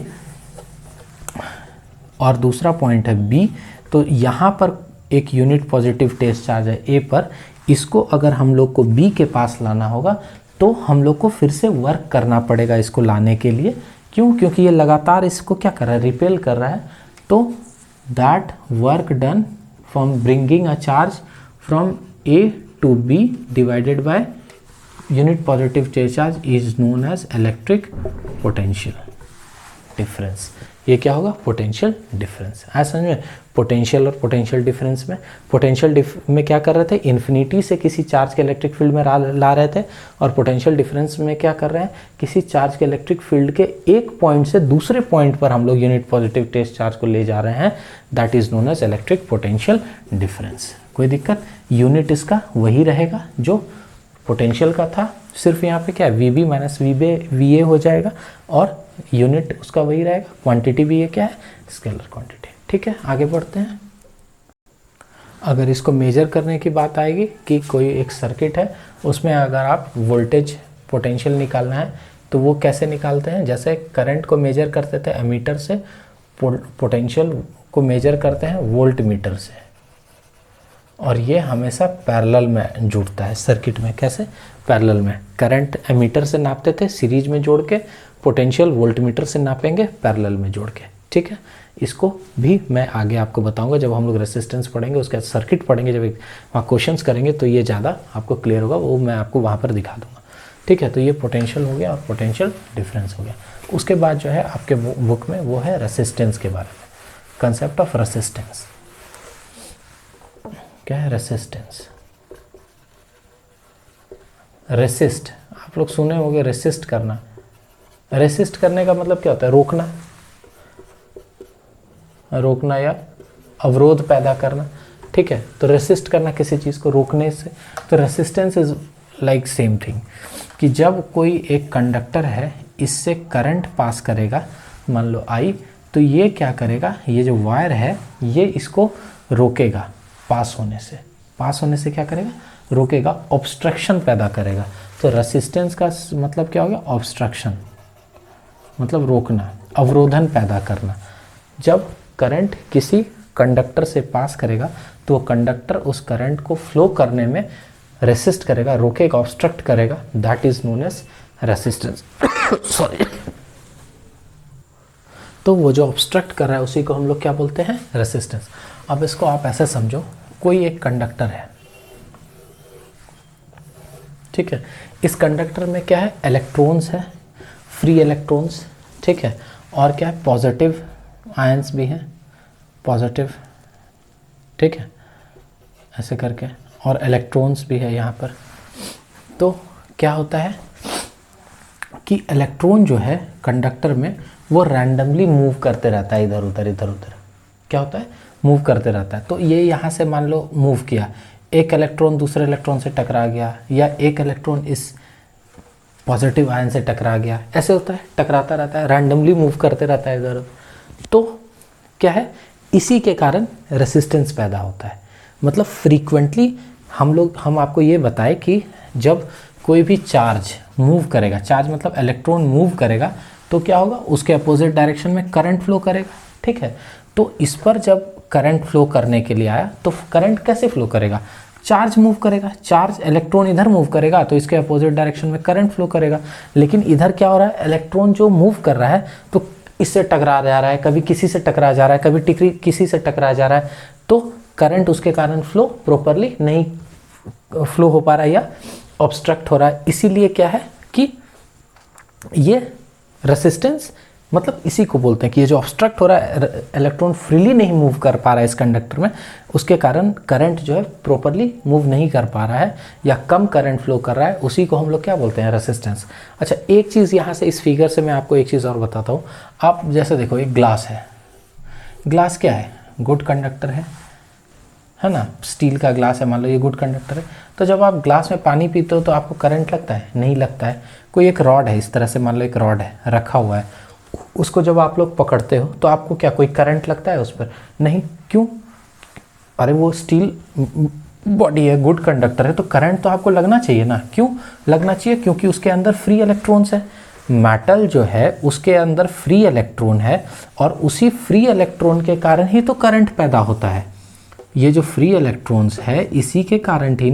और दूसरा पॉइंट है B, तो यहाँ पर एक यूनिट पॉजिटिव टेस्ट चार्ज है A पर, इसको अगर हम लोग को B के पास लाना होगा तो हम लोग को फिर से वर्क करना पड़ेगा इसको लाने के लिए। क्यों? क्योंकि ये लगातार इसको क्या कर रहा है, रिपेल कर रहा है। तो that work done from bringing a charge from A to B divided by unit positive test charge is known as electric potential difference. ये क्या होगा, पोटेंशियल डिफरेंस। है समझ में? पोटेंशियल और पोटेंशियल डिफरेंस में, पोटेंशियल में क्या कर रहे थे, इन्फिनिटी से किसी चार्ज के इलेक्ट्रिक फील्ड में ला रहे थे, और पोटेंशियल डिफरेंस में क्या कर रहे हैं, किसी चार्ज के इलेक्ट्रिक फील्ड के एक पॉइंट से दूसरे पॉइंट पर हम लोग यूनिट पॉजिटिव टेस्ट चार्ज को ले जा रहे हैं। That is known as electric potential difference. कोई दिक्कत? यूनिट इसका वही रहेगा जो पोटेंशियल का था, सिर्फ यहाँ पे क्या है, VB - VA हो जाएगा, और यूनिट उसका वही रहेगा, क्वांटिटी भी ये क्या है, स्केलर क्वांटिटी। ठीक है, आगे बढ़ते हैं। अगर इसको मेजर करने की बात आएगी कि कोई एक सर्किट है, उसमें अगर आप वोल्टेज पोटेंशियल निकालना है तो वो कैसे निकालते हैं, जैसे करंट को मेजर करते थे एमीटर से, पोटेंशियल को मेजर करते हैं वोल्ट मीटर से, और ये हमेशा पैरेलल में जुड़ता है सर्किट में। कैसे? पैरेलल में। करंट एमीटर से नापते थे सीरीज में जोड़ के, पोटेंशियल वोल्टमीटर से नापेंगे पैरेलल में जोड़ के। ठीक है, इसको भी मैं आगे आपको बताऊंगा जब हम लोग रेसिस्टेंस पढ़ेंगे, उसके बाद सर्किट पढ़ेंगे, जब वहाँ क्वेश्चंस करेंगे तो ये ज़्यादा आपको क्लियर होगा, वो मैं आपको वहाँ पर दिखा दूंगा। ठीक है, तो ये पोटेंशियल हो गया और पोटेंशियल डिफरेंस हो गया। उसके बाद जो है आपके बुक में वो है रेसिस्टेंस के बारे में, कंसेप्ट ऑफ रेसिस्टेंस। क्या है रेसिस्टेंस? रेसिस्ट, आप लोग सुने होंगे रेसिस्ट करना। रेसिस्ट करने का मतलब क्या होता है? रोकना, रोकना या अवरोध पैदा करना। ठीक है, तो रेसिस्ट करना किसी चीज़ को रोकने से, तो resistance is like same thing कि जब कोई एक कंडक्टर है, इससे करंट पास करेगा, मान लो आई, तो ये क्या करेगा, ये जो वायर है ये इसको रोकेगा पास होने से। पास होने से क्या करेगा? रोकेगा, ऑब्स्ट्रक्शन पैदा करेगा। तो रेसिस्टेंस का मतलब क्या हो गया? ऑब्स्ट्रक्शन, मतलब रोकना, अवरोधन पैदा करना। जब करंट किसी कंडक्टर से पास करेगा तो वो कंडक्टर उस करंट को फ्लो करने में रेसिस्ट करेगा, रोकेगा, ऑब्स्ट्रक्ट करेगा, that is known as resistance. Sorry. तो वो जो ऑब्स्ट्रक्ट कर रहा है उसी को हम लोग क्या बोलते हैं? रेसिस्टेंस। अब इसको आप ऐसे समझो, कोई एक कंडक्टर है, ठीक है, इस कंडक्टर में क्या है? इलेक्ट्रॉन्स है, फ्री इलेक्ट्रॉन्स, ठीक है, और क्या है? पॉजिटिव आयंस भी हैं, पॉजिटिव, ठीक है, ऐसे करके, और इलेक्ट्रॉन्स भी है यहाँ पर। तो क्या होता है कि इलेक्ट्रॉन जो है कंडक्टर में वो रैंडमली मूव करते रहता है, इधर उधर इधर उधर। क्या होता है? मूव करते रहता है। तो ये यहाँ से मान लो मूव किया, एक इलेक्ट्रॉन दूसरे इलेक्ट्रॉन से टकरा गया, या एक इलेक्ट्रॉन इस पॉजिटिव आयन से टकरा गया, ऐसे होता है, टकराता रहता है, रैंडमली मूव करते रहता है इधर। तो क्या है? इसी के कारण रेसिस्टेंस पैदा होता है। मतलब फ्रीक्वेंटली हम आपको ये बताएं कि जब कोई भी चार्ज मूव करेगा, चार्ज मतलब इलेक्ट्रॉन मूव करेगा, तो क्या होगा? उसके अपोजिट डायरेक्शन में करंट फ्लो करेगा। ठीक है, तो इस पर जब करंट फ्लो करने के लिए आया तो करंट कैसे फ्लो करेगा? चार्ज मूव करेगा, चार्ज इलेक्ट्रॉन इधर मूव करेगा तो इसके अपोजिट डायरेक्शन में करंट फ्लो करेगा। लेकिन इधर क्या हो रहा है? इलेक्ट्रॉन जो मूव कर रहा है तो इससे टकरा जा रहा है, कभी किसी से टकरा जा रहा है, कभी किसी से टकरा जा रहा है, तो करंट उसके कारण फ्लो प्रॉपरली नहीं फ्लो हो पा रहा है या ऑब्स्ट्रक्ट हो रहा है। इसीलिए क्या है कि ये रेसिस्टेंस, मतलब इसी को बोलते हैं कि ये जो ऑब्स्ट्रक्ट हो रहा है, इलेक्ट्रॉन फ्रीली नहीं मूव कर पा रहा है इस कंडक्टर में, उसके कारण करंट जो है प्रॉपरली मूव नहीं कर पा रहा है या कम करंट फ्लो कर रहा है, उसी को हम लोग क्या बोलते हैं? रेसिस्टेंस। अच्छा, एक चीज़ यहाँ से इस फिगर से मैं आपको एक चीज़ और बताता हूँ। आप जैसे देखो, एक ग्लास है, ग्लास क्या है? गुड कंडक्टर है ना, स्टील का ग्लास है, मान लो ये गुड कंडक्टर है। तो जब आप ग्लास में पानी पीते हो तो आपको करंट लगता है? नहीं लगता है। कोई एक रॉड है, इस तरह से मान लो एक रॉड है रखा हुआ है, उसको जब आप लोग पकड़ते हो तो आपको क्या कोई करंट लगता है उस पर? नहीं। क्यों? अरे वो स्टील बॉडी है, गुड कंडक्टर है, तो करंट तो आपको लगना चाहिए ना। क्यों लगना चाहिए? क्योंकि उसके अंदर फ्री इलेक्ट्रॉन्स है। मेटल जो है उसके अंदर फ्री इलेक्ट्रॉन है, और उसी फ्री इलेक्ट्रॉन के कारण ही तो करंट पैदा होता है। ये जो फ्री इलेक्ट्रॉन्स है इसी के कारण ही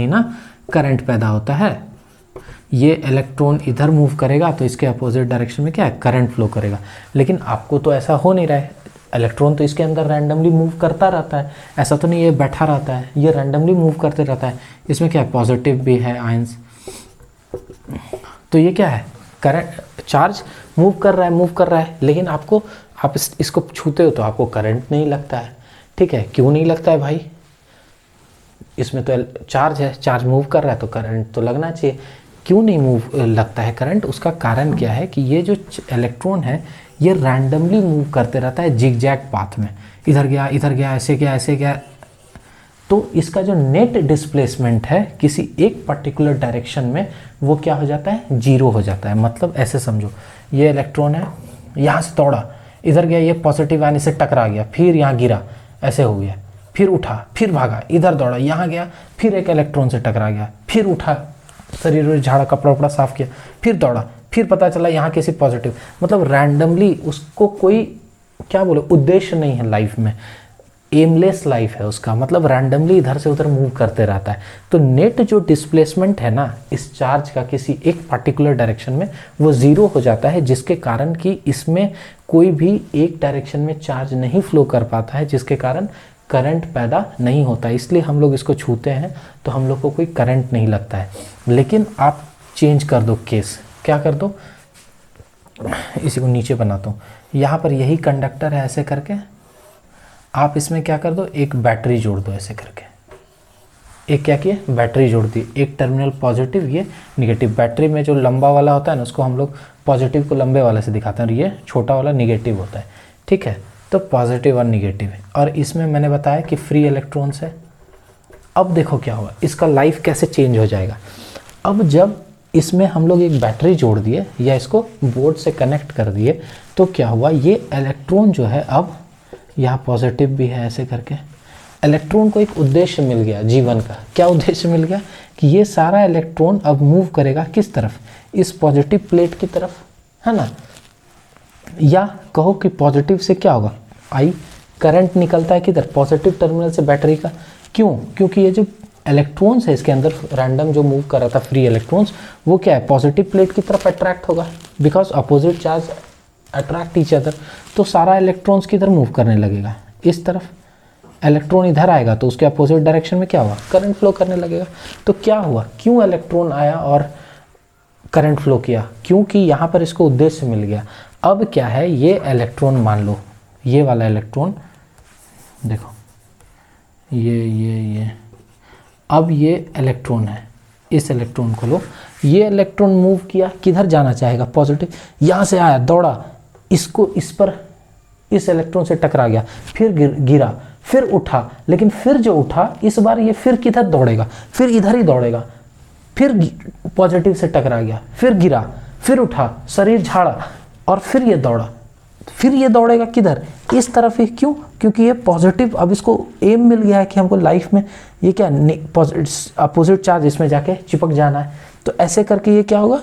ना करंट पैदा होता है। ये इलेक्ट्रॉन इधर मूव करेगा तो इसके अपोजिट डायरेक्शन में क्या है? करंट फ्लो करेगा। लेकिन आपको तो ऐसा हो नहीं रहा है, इलेक्ट्रॉन तो इसके अंदर रैंडमली मूव करता रहता है, ऐसा तो नहीं ये बैठा रहता है, ये रैंडमली मूव करते रहता है। इसमें क्या है? पॉजिटिव भी है आयंस। तो ये क्या है? करंट, चार्ज मूव कर रहा है, लेकिन आप इसको छूते हो तो आपको करंट नहीं लगता है। ठीक है, क्यों नहीं लगता है भाई? इसमें तो चार्ज है, चार्ज मूव कर रहा है तो करंट तो लगना चाहिए। क्यों नहीं मूव लगता है करंट? उसका कारण क्या है कि ये जो इलेक्ट्रॉन है ये रैंडमली मूव करते रहता है जिगजैग पाथ में, इधर गया ऐसे गया ऐसे गया। तो इसका जो नेट डिस्प्लेसमेंट है किसी एक पर्टिकुलर डायरेक्शन में, वो क्या हो जाता है? जीरो हो जाता है। मतलब ऐसे समझो, ये इलेक्ट्रॉन है, यहाँ से दौड़ा, इधर गया, ये पॉजिटिव आयन से टकरा गया, फिर यहाँ गिरा, ऐसे हो गया, फिर उठा, फिर भागा, इधर दौड़ा, यहाँ गया, फिर एक इलेक्ट्रॉन से टकरा गया, फिर उठा, शरीर में झाड़ा, कपड़ा उपड़ा साफ किया, फिर दौड़ा, फिर पता चला यहाँ किसी पॉजिटिव। मतलब रैंडमली, उसको कोई क्या बोले उद्देश्य नहीं है लाइफ में, एमलेस लाइफ है उसका, मतलब रैंडमली इधर से उधर मूव करते रहता है। तो नेट जो डिस्प्लेसमेंट है ना इस चार्ज का किसी एक पर्टिकुलर डायरेक्शन में, वो ज़ीरो हो जाता है, जिसके कारण कि इसमें कोई भी एक डायरेक्शन में चार्ज नहीं फ्लो कर पाता है, जिसके कारण करंट पैदा नहीं होता। इसलिए हम लोग इसको छूते हैं तो हम लोग को कोई करंट नहीं लगता है। लेकिन आप चेंज कर दो केस, क्या कर दो, इसी को नीचे बनाता हूँ, यहाँ पर यही कंडक्टर है ऐसे करके, आप इसमें क्या कर दो, एक बैटरी जोड़ दो ऐसे करके। एक क्या किए, बैटरी जोड़ दी, एक टर्मिनल पॉजिटिव, ये निगेटिव। बैटरी में जो लंबा वाला होता है ना उसको हम लोग पॉजिटिव को लंबे वाले से दिखाते हैं, और ये छोटा वाला निगेटिव होता है, ठीक है। तो पॉजिटिव और निगेटिव है, और इसमें मैंने बताया कि फ्री इलेक्ट्रॉन्स है। अब देखो क्या हुआ, इसका लाइफ कैसे चेंज हो जाएगा। अब जब इसमें हम लोग एक बैटरी जोड़ दिए या इसको बोर्ड से कनेक्ट कर दिए, तो क्या हुआ, ये इलेक्ट्रॉन जो है अब यहाँ पॉजिटिव भी है ऐसे करके, इलेक्ट्रॉन को एक उद्देश्य मिल गया जीवन का। क्या उद्देश्य मिल गया कि ये सारा इलेक्ट्रॉन अब मूव करेगा किस तरफ, इस पॉजिटिव प्लेट की तरफ, है ना। या कहो कि पॉजिटिव से क्या होगा, आई करंट निकलता है किधर, पॉजिटिव टर्मिनल से बैटरी का। क्यों, क्योंकि ये जो इलेक्ट्रॉन्स है इसके अंदर रैंडम जो मूव कर रहा था फ्री इलेक्ट्रॉन्स, वो क्या है, पॉजिटिव प्लेट की तरफ अट्रैक्ट होगा, because opposite charge attract each other. तो सारा इलेक्ट्रॉन्स किधर मूव करने लगेगा, इस तरफ। इलेक्ट्रॉन इधर आएगा तो उसके अपोजिट डायरेक्शन में क्या हुआ, करंट फ्लो करने लगेगा। तो क्या हुआ, क्यों इलेक्ट्रॉन आया और करंट फ्लो किया, क्योंकि यहाँ पर इसको उद्देश्य मिल गया। अब क्या है, ये इलेक्ट्रॉन मान लो, ये वाला इलेक्ट्रॉन देखो, ये अब ये इलेक्ट्रॉन है, इस इलेक्ट्रॉन को लो, ये इलेक्ट्रॉन मूव किया, किधर जाना चाहेगा, पॉजिटिव। यहाँ से आया, दौड़ा, इसको इस पर, इस इलेक्ट्रॉन से टकरा गया, फिर गिरा, फिर उठा, लेकिन फिर जो उठा इस बार ये फिर किधर दौड़ेगा, फिर इधर ही दौड़ेगा, फिर पॉजिटिव से टकरा गया, फिर गिरा, फिर उठा, शरीर झाड़ा, और फिर ये दौड़ा, फिर ये दौड़ेगा किधर, इस तरफ ही। क्यों, क्योंकि ये पॉजिटिव, अब इसको एम मिल गया है कि हमको लाइफ में ये क्या, अपोजिट चार्ज इसमें जाके चिपक जाना है। तो ऐसे करके ये क्या होगा,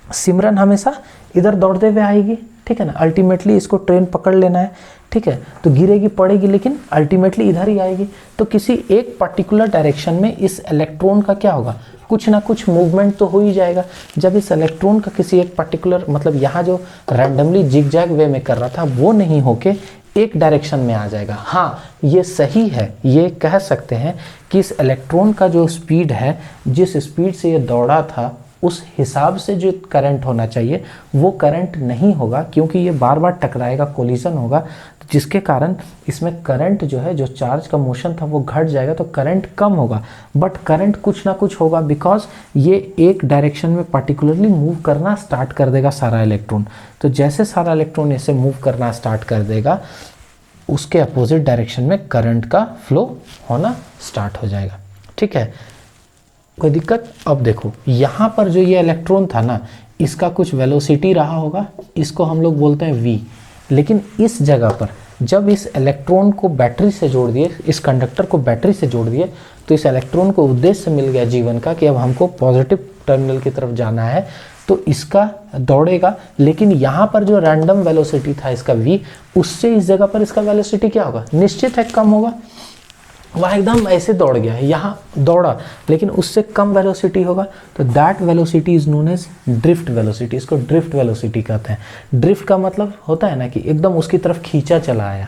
सिमरन हमेशा इधर दौड़ते हुए आएगी, ठीक है ना। अल्टीमेटली इसको ट्रेन पकड़ लेना है, ठीक है। तो गिरेगी पड़ेगी, लेकिन अल्टीमेटली इधर ही आएगी। तो किसी एक पर्टिकुलर डायरेक्शन में इस इलेक्ट्रॉन का क्या होगा, कुछ ना कुछ मूवमेंट तो हो ही जाएगा। जब इस इलेक्ट्रॉन का किसी एक पर्टिकुलर, मतलब यहाँ जो रैंडमली जिगजैग वे में कर रहा था वो नहीं होके एक डायरेक्शन में आ जाएगा। हाँ, ये सही है, ये कह सकते हैं कि इस इलेक्ट्रॉन का जो स्पीड है, जिस स्पीड से ये दौड़ा था, उस हिसाब से जो करंट होना चाहिए वो करंट नहीं होगा, क्योंकि ये बार बार टकराएगा, कोलिजन होगा, जिसके कारण इसमें करंट जो है, जो चार्ज का मोशन था वो घट जाएगा, तो करंट कम होगा। बट करंट कुछ ना कुछ होगा, बिकॉज ये एक डायरेक्शन में पर्टिकुलरली मूव करना स्टार्ट कर देगा सारा इलेक्ट्रॉन। तो जैसे सारा इलेक्ट्रॉन ऐसे मूव करना स्टार्ट कर देगा, उसके अपोजिट डायरेक्शन में करंट का फ्लो होना स्टार्ट हो जाएगा, ठीक है। कोई दिक्कत। अब देखो यहाँ पर जो ये इलेक्ट्रॉन था ना, इसका कुछ वेलोसिटी रहा होगा, इसको हम लोग बोलते हैं v। लेकिन इस जगह पर जब इस इलेक्ट्रॉन को बैटरी से जोड़ दिए, इस कंडक्टर को बैटरी से जोड़ दिए, तो इस इलेक्ट्रॉन को उद्देश्य मिल गया जीवन का कि अब हमको पॉजिटिव टर्मिनल की तरफ जाना है, तो इसका दौड़ेगा। लेकिन यहाँ पर जो रैंडम वेलोसिटी था इसका v, उससे इस जगह पर इसका वेलोसिटी क्या होगा, निश्चित है कम होगा। वह एकदम ऐसे दौड़ गया है, यहाँ दौड़ा, लेकिन उससे कम वेलोसिटी होगा, तो that velocity is known as drift velocity. इसको ड्रिफ्ट वेलोसिटी कहते हैं। ड्रिफ्ट का मतलब होता है ना कि एकदम उसकी तरफ खींचा चला आया,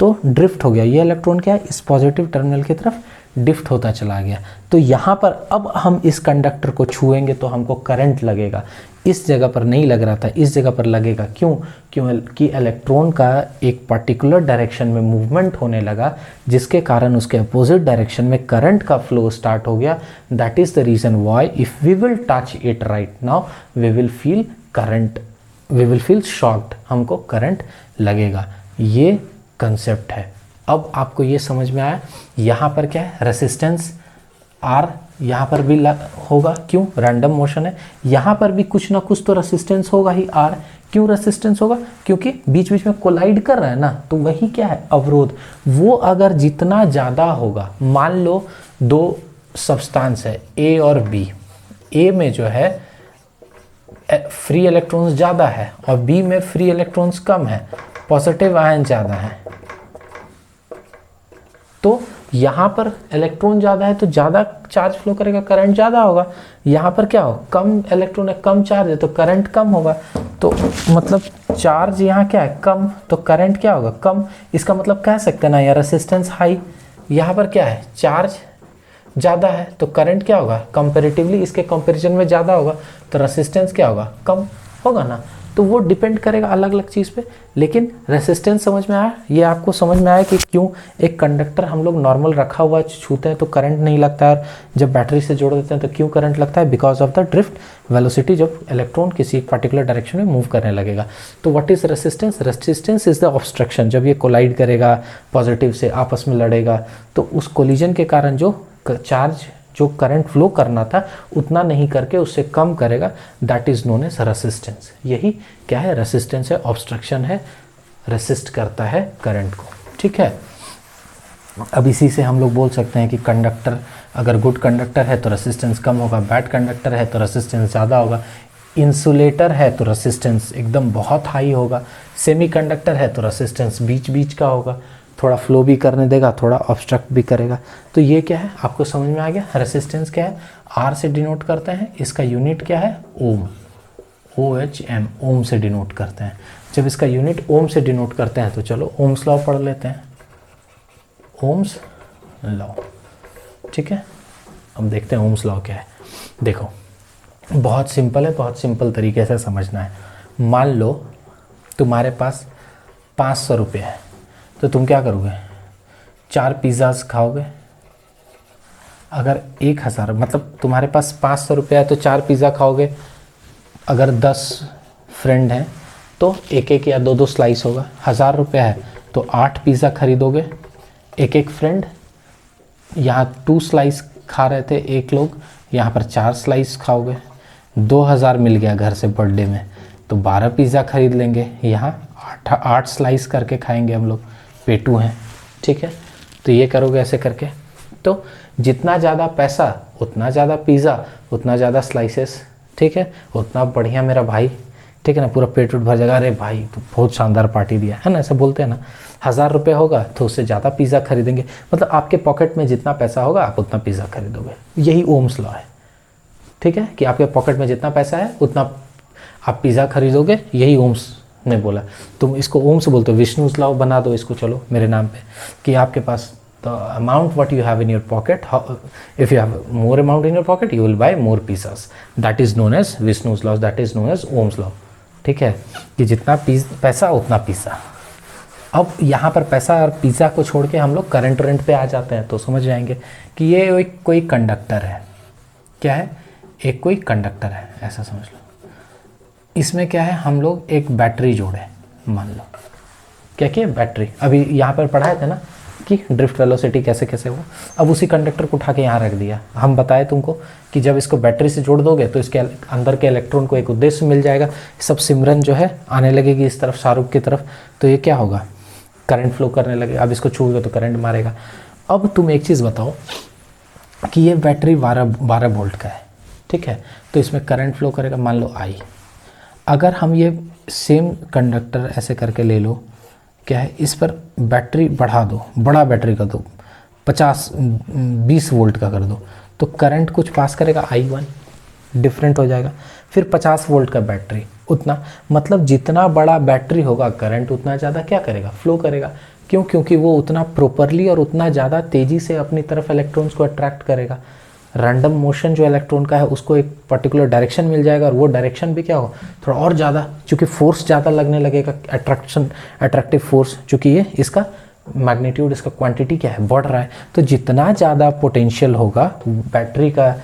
तो ड्रिफ्ट हो गया। ये इलेक्ट्रॉन क्या है, इस पॉजिटिव टर्मिनल की तरफ ड्रिफ्ट होता चला गया। तो यहाँ पर अब हम इस कंडक्टर को छुएंगे तो हमको करंट लगेगा। इस जगह पर नहीं लग रहा था, इस जगह पर लगेगा। क्यों, क्योंकि इलेक्ट्रॉन का एक पर्टिकुलर डायरेक्शन में मूवमेंट होने लगा, जिसके कारण उसके अपोजिट डायरेक्शन में करंट का फ्लो स्टार्ट हो गया। That is the reason why if we will touch it right now we will feel current, we will feel shocked, हमको करंट लगेगा। ये कंसेप्ट है। अब आपको ये समझ में आया। यहाँ पर क्या है, रेसिस्टेंस आर यहाँ पर भी होगा। क्यों, रैंडम मोशन है, यहाँ पर भी कुछ ना कुछ तो रेसिस्टेंस होगा ही आर। क्यों रेसिस्टेंस होगा, क्योंकि बीच बीच में कोलाइड कर रहा है ना, तो वही क्या है, अवरोध। वो अगर जितना ज़्यादा होगा, मान लो दो सब्सटेंस है ए और बी, ए में जो है फ्री इलेक्ट्रॉन्स ज़्यादा है और बी में फ्री इलेक्ट्रॉन्स कम है, पॉजिटिव आयन ज़्यादा है, तो यहाँ पर इलेक्ट्रॉन ज़्यादा है तो ज़्यादा चार्ज फ्लो करेगा, करंट ज़्यादा होगा। यहाँ पर क्या हो, कम इलेक्ट्रॉन है, कम चार्ज है तो करंट कम होगा। तो मतलब चार्ज यहाँ क्या है, कम, तो करंट क्या होगा, कम। इसका मतलब कह सकते हैं ना यार, रेसिस्टेंस हाई। यहाँ पर क्या है, चार्ज ज़्यादा है तो करंट क्या होगा, कंपैरेटिवली इसके कंपैरिजन में ज़्यादा होगा, तो रेसिस्टेंस क्या होगा, कम होगा ना। तो वो डिपेंड करेगा अलग अलग चीज़ पे। लेकिन रेसिस्टेंस समझ में आया, ये आपको समझ में आया कि क्यों एक कंडक्टर हम लोग नॉर्मल रखा हुआ छूते हैं तो करंट नहीं लगता है, जब बैटरी से जोड़ देते हैं तो क्यों करंट लगता है, because of the drift velocity, जब इलेक्ट्रॉन किसी एक पर्टिकुलर डायरेक्शन में मूव करने लगेगा। तो what is resistance, resistance is the obstruction, जब ये कोलाइड करेगा पॉजिटिव से, आपस में लड़ेगा, तो उस कोलिजन के कारण जो चार्ज, जो करंट फ्लो करना था उतना नहीं करके उससे कम करेगा, that is known as resistance. यही क्या है, रेसिस्टेंस है, ऑब्स्ट्रक्शन है, रेसिस्ट करता है करंट को, ठीक है। अब इसी से हम लोग बोल सकते हैं कि कंडक्टर अगर गुड कंडक्टर है तो रेसिस्टेंस कम होगा, बैड कंडक्टर है तो रेसिस्टेंस ज़्यादा होगा, इंसुलेटर है तो रेसिस्टेंस एकदम बहुत हाई होगा, सेमी कंडक्टर है तो रेसिस्टेंस बीच बीच का होगा, थोड़ा फ्लो भी करने देगा, थोड़ा ऑब्स्ट्रक्ट भी करेगा। तो ये क्या है, आपको समझ में आ गया। रेसिस्टेंस क्या है, आर से डिनोट करते हैं, इसका यूनिट क्या है, ओम, OHM, ओम से डिनोट करते हैं। जब इसका यूनिट ओम से डिनोट करते हैं तो चलो ओम्स लॉ पढ़ लेते हैं, ओम्स लॉ, ठीक है। अब देखते हैं ओम्स लॉ क्या है। देखो बहुत सिंपल है, बहुत सिंपल तरीके से समझना है। मान लो तुम्हारे पास 500 रुपये है, तो तुम क्या करोगे, 4 पिज़्ज़ाज खाओगे। अगर 1000, मतलब तुम्हारे पास 500 रुपये है तो 4 पिज़्ज़ा खाओगे। अगर 10 फ्रेंड हैं तो एक एक या 2-2 स्लाइस होगा। 1000 रुपये है तो 8 पिज़्ज़ा खरीदोगे, एक एक फ्रेंड। यहाँ 2 स्लाइस खा रहे थे एक लोग, यहाँ पर 4 स्लाइस खाओगे। 2000 मिल गया घर से बर्थडे में, तो 12 पिज़्ज़ा खरीद लेंगे। यहाँ 8 स्लाइस करके खाएंगे हम लोग, पेटू हैं, ठीक है। तो ये करोगे ऐसे करके, तो जितना ज़्यादा पैसा उतना ज़्यादा पिज़्ज़ा, उतना ज़्यादा स्लाइसेस, ठीक है। उतना बढ़िया मेरा भाई, ठीक है ना, पूरा पेट उठ भर जाएगा, अरे भाई तो बहुत शानदार पार्टी दिया है ना, ऐसा बोलते हैं ना। 1000 रुपये होगा तो उससे ज़्यादा पिज़्ज़ा खरीदेंगे, मतलब आपके पॉकेट में जितना पैसा होगा आप उतना पिज़्ज़ा खरीदोगे। यही ओम्स लॉ है, ठीक है, कि आपके पॉकेट में जितना पैसा है उतना आप पिज़्ज़ा खरीदोगे। यही ओम्स ने बोला। तुम इसको ओम्स बोलते हो, विष्णुस लॉ बना दो इसको, चलो मेरे नाम पे, कि आपके पास the amount what you have in your pocket, if you have more amount in your pocket you will buy more pizzas, that is known as Vishnu's law, that is known as Ohm's law, ठीक है। कि जितना पैसा उतना pizza. अब यहाँ पर पैसा और पिज़्ज़ा को छोड़ के हम लोग करंट वरेंट पे आ जाते हैं, तो समझ जाएंगे कि ये कोई कंडक्टर है। क्या है, एक कोई कंडक्टर है, ऐसा समझ लो। इसमें क्या है, हम लोग एक बैटरी जोड़े, मान लो क्या बैटरी, अभी यहाँ पर पढ़ाए थे ना कि ड्रिफ्ट वेलोसिटी कैसे कैसे हो। अब उसी कंडक्टर को उठा के यहाँ रख दिया। हम बताए तुमको कि जब इसको बैटरी से जोड़ दोगे तो इसके अंदर के इलेक्ट्रॉन को एक उद्देश्य मिल जाएगा, सब सिमरन जो है आने लगेगी इस तरफ, शाहरुख की तरफ, तो ये क्या होगा, करंट फ्लो करने लगेगा। अब इसको छूओगे तो करंट मारेगा। अब तुम एक चीज़ बताओ कि ये बैटरी 12 वोल्ट का है, ठीक है, तो इसमें करंट फ्लो करेगा, मान लो I। अगर हम ये सेम कंडक्टर ऐसे करके ले लो, क्या है, इस पर बैटरी बढ़ा दो, बड़ा बैटरी कर दो, 20 वोल्ट का कर दो, तो करंट कुछ पास करेगा, I1 डिफरेंट हो जाएगा। फिर 50 वोल्ट का बैटरी, उतना, मतलब जितना बड़ा बैटरी होगा करंट उतना ज़्यादा क्या करेगा, फ्लो करेगा। क्यों, क्योंकि वो उतना प्रॉपरली और उतना ज़्यादा तेज़ी से अपनी तरफ इलेक्ट्रॉन्स को अट्रैक्ट करेगा। रैंडम मोशन जो इलेक्ट्रॉन का है उसको एक पर्टिकुलर डायरेक्शन मिल जाएगा, और वो डायरेक्शन भी क्या हो, थोड़ा और ज़्यादा, चूँकि फोर्स ज़्यादा लगने लगेगा, अट्रैक्टिव फोर्स, चूँकि ये इसका मैग्नीट्यूड, इसका क्वांटिटी क्या है, बढ़ रहा है। तो जितना ज़्यादा पोटेंशियल होगा, बैटरी का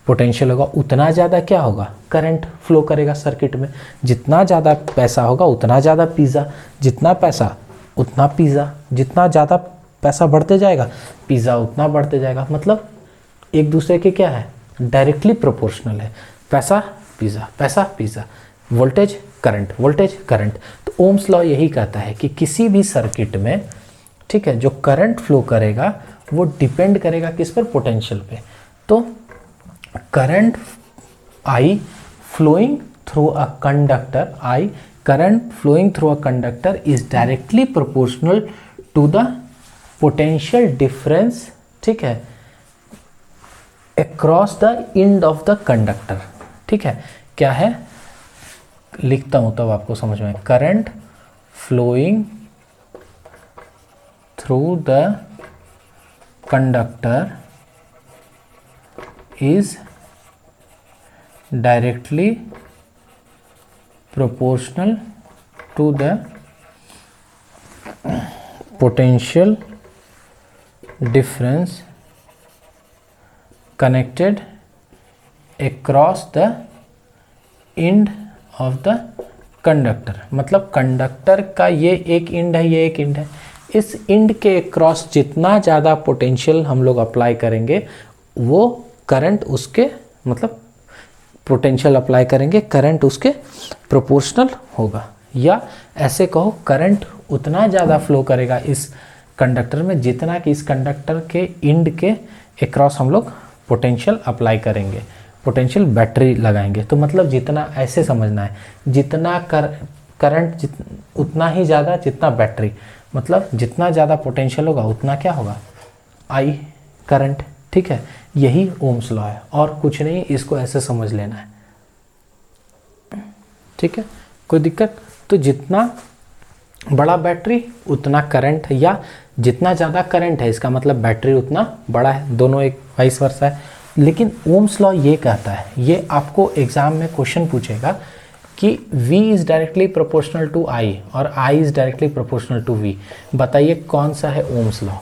पोटेंशियल होगा, उतना ज़्यादा क्या होगा, करंट फ्लो करेगा सर्किट में। जितना ज़्यादा पैसा होगा उतना ज़्यादा पिज़्ज़ा, जितना पैसा उतना पिज़्ज़ा, जितना ज़्यादा पैसा बढ़ते जाएगा पिज़्ज़ा उतना बढ़ते जाएगा। मतलब एक दूसरे के क्या है, डायरेक्टली प्रोपोर्शनल है। पैसा पिज़्ज़ा, पैसा pizza, voltage current, voltage current. तो ओम्स लॉ यही कहता है कि किसी भी सर्किट में, ठीक है, जो करंट फ्लो करेगा वो डिपेंड करेगा किस पर, पोटेंशियल पे। तो current I flowing through a conductor, current flowing through a conductor is directly proportional to the potential difference, ठीक है, across the end of the conductor, ठीक है, क्या है, लिखता हूं तब आपको समझ में, current flowing through the conductor is directly proportional to the potential difference connected across the end of the conductor। मतलब कंडक्टर का ये एक एंड है, ये एक एंड है, इस एंड के अक्रॉस जितना ज़्यादा पोटेंशियल हम लोग अप्लाई करेंगे वो करंट उसके, मतलब पोटेंशियल अप्लाई करेंगे करंट उसके प्रोपोर्शनल होगा, या ऐसे कहो करंट उतना ज़्यादा फ्लो करेगा इस कंडक्टर में जितना कि इस कंडक्टर के एंड के अक्रॉस हम लोग पोटेंशियल अप्लाई करेंगे, पोटेंशियल बैटरी लगाएंगे। तो मतलब जितना, ऐसे समझना है, जितना करंट उतना ही ज़्यादा जितना बैटरी, मतलब जितना ज़्यादा पोटेंशियल होगा उतना क्या होगा, आई करंट, ठीक है, यही ओम्स लॉ है और कुछ नहीं, इसको ऐसे समझ लेना है, ठीक है, कोई दिक्कत। तो जितना बड़ा बैटरी उतना करंट, या जितना ज़्यादा करंट है इसका मतलब बैटरी उतना बड़ा है, दोनों एक वाइस वर्सा है। लेकिन ओम्स लॉ ये कहता है, ये आपको एग्जाम में क्वेश्चन पूछेगा कि V is directly proportional to I और I is directly proportional to V, बताइए कौन सा है ओम्स लॉ।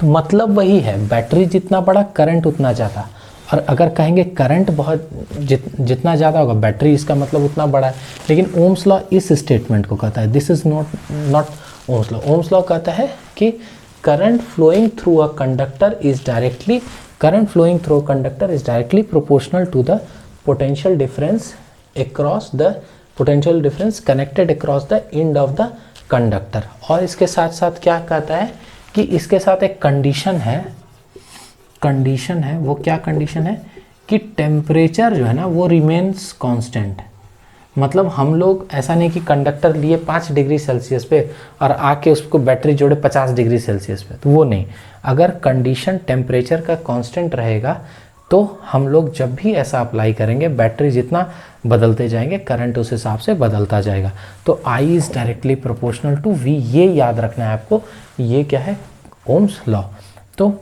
तो मतलब वही है, बैटरी जितना बड़ा करंट उतना ज़्यादा, और अगर कहेंगे करंट बहुत जितना ज़्यादा होगा बैटरी, इसका मतलब उतना बड़ा है। लेकिन ओम्स लॉ इस स्टेटमेंट को कहता है, this is not Ohm's law. Ohm's law कहता है कि current flowing through a conductor is directly proportional to the potential difference connected across the end of the conductor. और इसके साथ साथ क्या कहता है कि इसके साथ एक कंडीशन है, वो क्या कंडीशन है कि टेम्परेचर जो है ना वो रिमेन्स कांस्टेंट। मतलब हम लोग ऐसा नहीं कि कंडक्टर लिए 5 डिग्री सेल्सियस पे और आके उसको बैटरी जोड़े 50 डिग्री सेल्सियस पे, तो वो नहीं। अगर कंडीशन टेम्परेचर का कांस्टेंट रहेगा तो हम लोग जब भी ऐसा अप्लाई करेंगे बैटरी जितना बदलते जाएंगे करंट उस हिसाब से बदलता जाएगा। तो I is directly proportional to V, ये याद रखना है आपको, ये क्या है, ओम्स लॉ। तो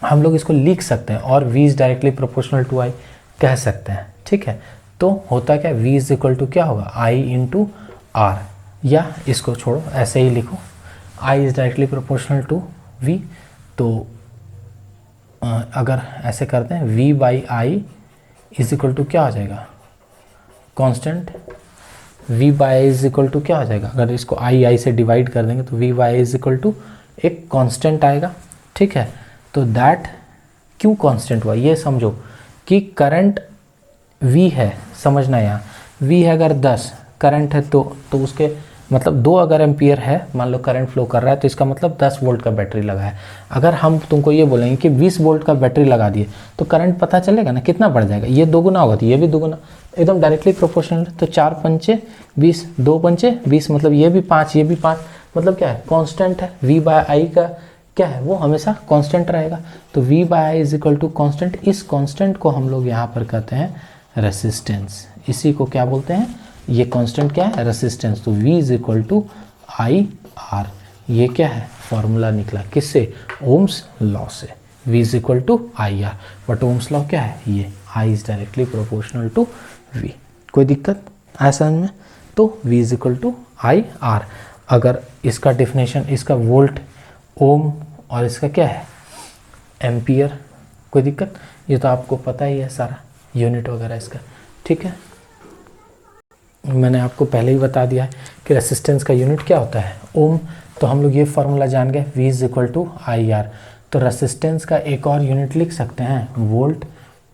हम लोग इसको लिख सकते हैं और V is directly proportional to I कह सकते हैं, ठीक है। तो होता क्या, V इज इक्वल टू क्या होगा, I इंटू R, या इसको छोड़ो ऐसे ही लिखो, I is directly proportional to V। तो अगर ऐसे करते हैं V by I is equal to क्या हो जाएगा, constant. V by I is equal to क्या हो जाएगा, अगर इसको I से डिवाइड कर देंगे तो V by I is equal to एक कांस्टेंट आएगा, ठीक है। तो दैट क्यों कांस्टेंट हुआ, ये समझो कि करंट V है, समझना यहाँ V है, अगर 10 करंट है तो उसके मतलब 2 अगर एम्पियर है, मान लो करंट फ्लो कर रहा है, तो इसका मतलब 10 वोल्ट का बैटरी लगा है। अगर हम तुमको ये बोलेंगे कि 20 वोल्ट का बैटरी लगा दिए तो करंट पता चलेगा ना कितना बढ़ जाएगा, ये 2 गुना होगा तो ये भी 2 गुना, एकदम डायरेक्टली प्रोपोर्शनल। तो 4 पंचे 20, 2 पंचे 20, मतलब ये भी 5, ये भी 5, मतलब क्या है, कांस्टेंट है। V बाय I का क्या है, वो हमेशा कांस्टेंट रहेगा। तो V by I is equal to constant. इस कांस्टेंट को हम लोग यहाँ पर कहते हैं रेसिस्टेंस, इसी को क्या बोलते हैं, ये कांस्टेंट क्या है, रेसिस्टेंस। तो V is equal to I R, ये क्या है, फॉर्मूला निकला किससे, ओम्स लॉ से, V is equal to I R. But Ohm's law क्या है, ये I is directly proportional to V। कोई दिक्कत है समझ में। तो V is equal to I R. अगर इसका डिफिनेशन, इसका वोल्ट ओम और इसका क्या है, एम्पियर। कोई दिक्कत, ये तो आपको पता ही है सारा यूनिट वगैरह इसका, ठीक है। मैंने आपको पहले ही बता दिया है कि रेसिस्टेंस का यूनिट क्या होता है, ओम। तो हम लोग ये फार्मूला जान गए, V is equal to I R. तो रेसिस्टेंस का एक और यूनिट लिख सकते हैं, वोल्ट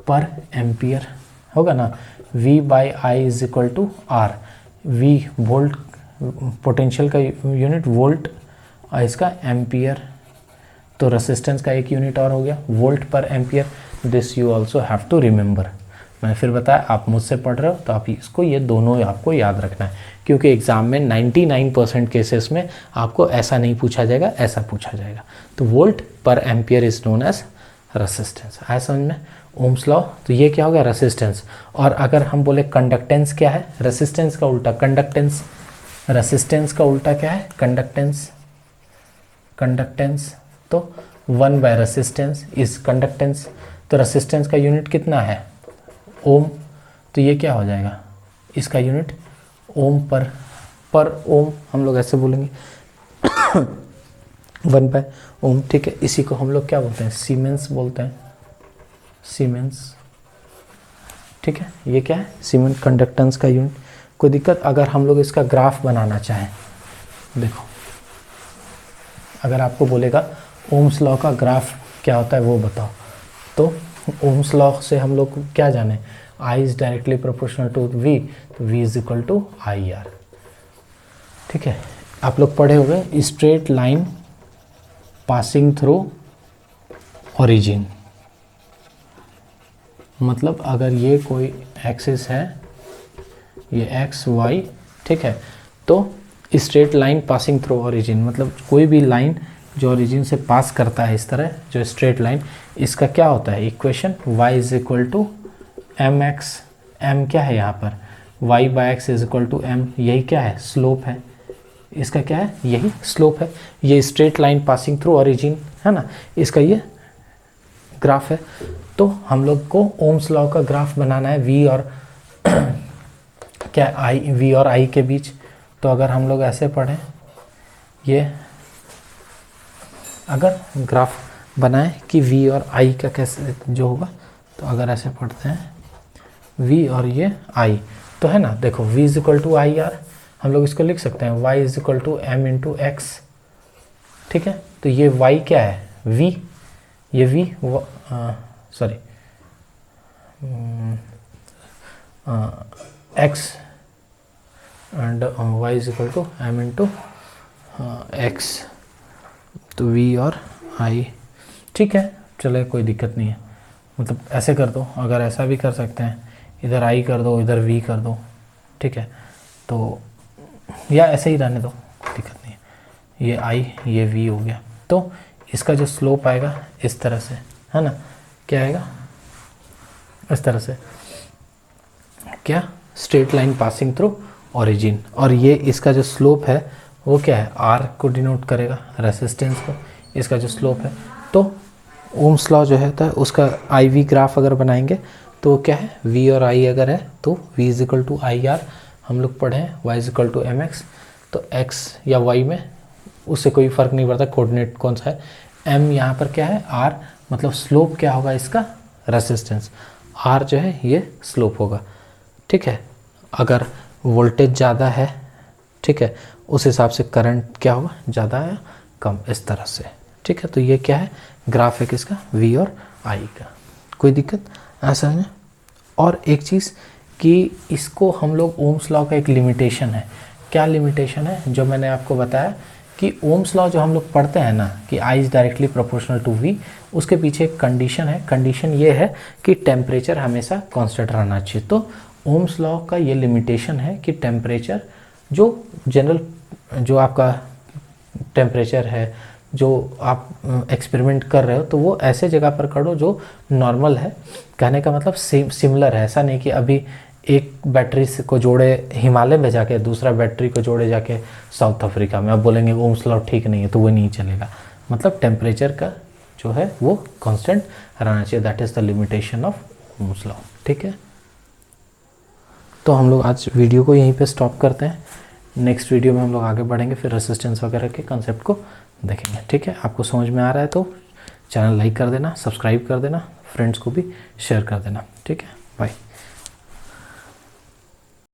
पर एम्पियर होगा ना। V by I is equal to R. V volt, potential का यूनिट वोल्ट और इसका एम्पियर। तो रेसिस्टेंस का एक यूनिट और हो गया, volt per ampere. This you also have to remember. मैंने फिर बताया, आप मुझसे पढ़ रहे हो तो आप इसको, ये दोनों आपको याद रखना है, क्योंकि एग्ज़ाम में 99% केसेस में आपको ऐसा नहीं पूछा जाएगा, ऐसा पूछा जाएगा। तो volt per ampere is known as resistance. आया समझ में? ओम्स लॉ, तो ये क्या होगा? रेसिस्टेंस। और अगर हम बोले कंडक्टेंस क्या है? रेसिस्टेंस का उल्टा कंडक्टेंस। रेसिस्टेंस का उल्टा क्या है? कंडक्टेंस। कंडक्टेंस तो 1/रेसिस्टेंस इज कंडक्टेंस। तो रेसिस्टेंस का यूनिट कितना है? ओम। तो ये क्या हो जाएगा? इसका यूनिट ओम पर ओम हम लोग ऐसे बोलेंगे 1/ओम। ठीक है, इसी को हम लोग क्या बोलते हैं? सीमेंस बोलते हैं, सीमेंस। ठीक है, ये क्या है? सीमेंस, कंडक्टेंस का यूनिट। कोई दिक्कत? अगर हम लोग इसका ग्राफ बनाना चाहें, देखो अगर आपको बोलेगा ओम्स लॉ का ग्राफ क्या होता है वो बताओ, तो ओम्स लॉ से हम लोग क्या जाने? I is directly proportional to V, तो V is equal to IR। ठीक है, आप लोग पढ़े हुए straight line passing through origin, मतलब अगर ये कोई एक्सिस है, ये एक्स वाई, ठीक है, तो straight line passing through origin, मतलब कोई भी लाइन जो ओरिजिन से पास करता है इस तरह, जो स्ट्रेट लाइन, इसका क्या होता है equation? y is equal to M X. M क्या है यहाँ पर? y/x is equal to M. यही क्या है? स्लोप है। इसका क्या है? यही स्लोप है। ये straight line passing through origin है ना, इसका ये ग्राफ है। तो हम लोग को ओम्स लॉ का ग्राफ बनाना है v और क्या आई, v और i के बीच। तो अगर हम लोग ऐसे पढ़ें, ये अगर ग्राफ बनाएं कि v और i का कैसे जो होगा, तो अगर ऐसे पढ़ते हैं v और ये i, तो है ना, देखो v is equal to I R, हम लोग इसको लिख सकते हैं y is equal to M into X. ठीक है, तो ये y क्या है? v, ये v sorry x and y is equal to M into X, तो v और i। ठीक है, चले कोई दिक्कत नहीं है, मतलब ऐसे कर दो, अगर ऐसा भी कर सकते हैं, इधर i कर दो, इधर v कर दो। ठीक है, तो या ऐसे ही रहने दो, दिक्कत नहीं है। ये i, ये v हो गया। तो इसका जो स्लोप आएगा इस तरह से, है ना, क्या आएगा? इस तरह से, क्या? Straight line passing through origin. और ये इसका जो स्लोप है वो क्या है? r को डिनोट करेगा, रेसिस्टेंस को, इसका जो स्लोप है। तो ओम्स लॉ जो है तो उसका आई वी ग्राफ अगर बनाएंगे तो क्या है? v और i अगर है तो v is equal to I R, हम लोग पढ़े हैं y is equal to M X. तो x या y में उससे कोई फ़र्क नहीं पड़ता कोऑर्डिनेट कौन सा है। m यहाँ पर क्या है? r, मतलब स्लोप क्या होगा इसका? रेसिस्टेंस। r जो है ये स्लोप होगा। ठीक है, अगर वोल्टेज ज़्यादा है, ठीक है, उस हिसाब से करंट क्या होगा? ज़्यादा या कम, इस तरह से। ठीक है, तो ये क्या है? ग्राफ है किसका? v और i का। कोई दिक्कत ऐसा है? और एक चीज़ कि इसको हम लोग ओम्स लॉ का एक लिमिटेशन है। क्या लिमिटेशन है? जो मैंने आपको बताया कि ओम्स लॉ जो हम लोग पढ़ते हैं ना कि I is directly proportional to V, उसके पीछे एक कंडीशन है। कंडीशन ये है कि टेम्परेचर हमेशा कांस्टेंट रहना चाहिए। तो ओम्स लॉ का ये लिमिटेशन है कि टेम्परेचर जो जनरल, जो आपका टेम्परेचर है, जो आप एक्सपेरिमेंट कर रहे हो, तो वो ऐसे जगह पर करो जो नॉर्मल है। कहने का मतलब सिमिलर है। ऐसा नहीं कि अभी एक बैटरी को जोड़े हिमालय में जाके, दूसरा बैटरी को जोड़े जाके साउथ अफ्रीका में, अब बोलेंगे ओम्स लॉ ठीक नहीं है, तो वो नहीं चलेगा। मतलब टेम्परेचर का जो है वो कांस्टेंट रहना चाहिए। That is the limitation of ohms law. ठीक है, तो हम लोग आज वीडियो को यहीं पे स्टॉप करते हैं। नेक्स्ट वीडियो में हम लोग आगे बढ़ेंगे, फिर रेसिस्टेंस वगैरह के कंसेप्ट को देखेंगे। ठीक है, आपको समझ में आ रहा है तो चैनल लाइक कर देना, सब्सक्राइब कर देना, फ्रेंड्स को भी शेयर कर देना। ठीक है, बाय।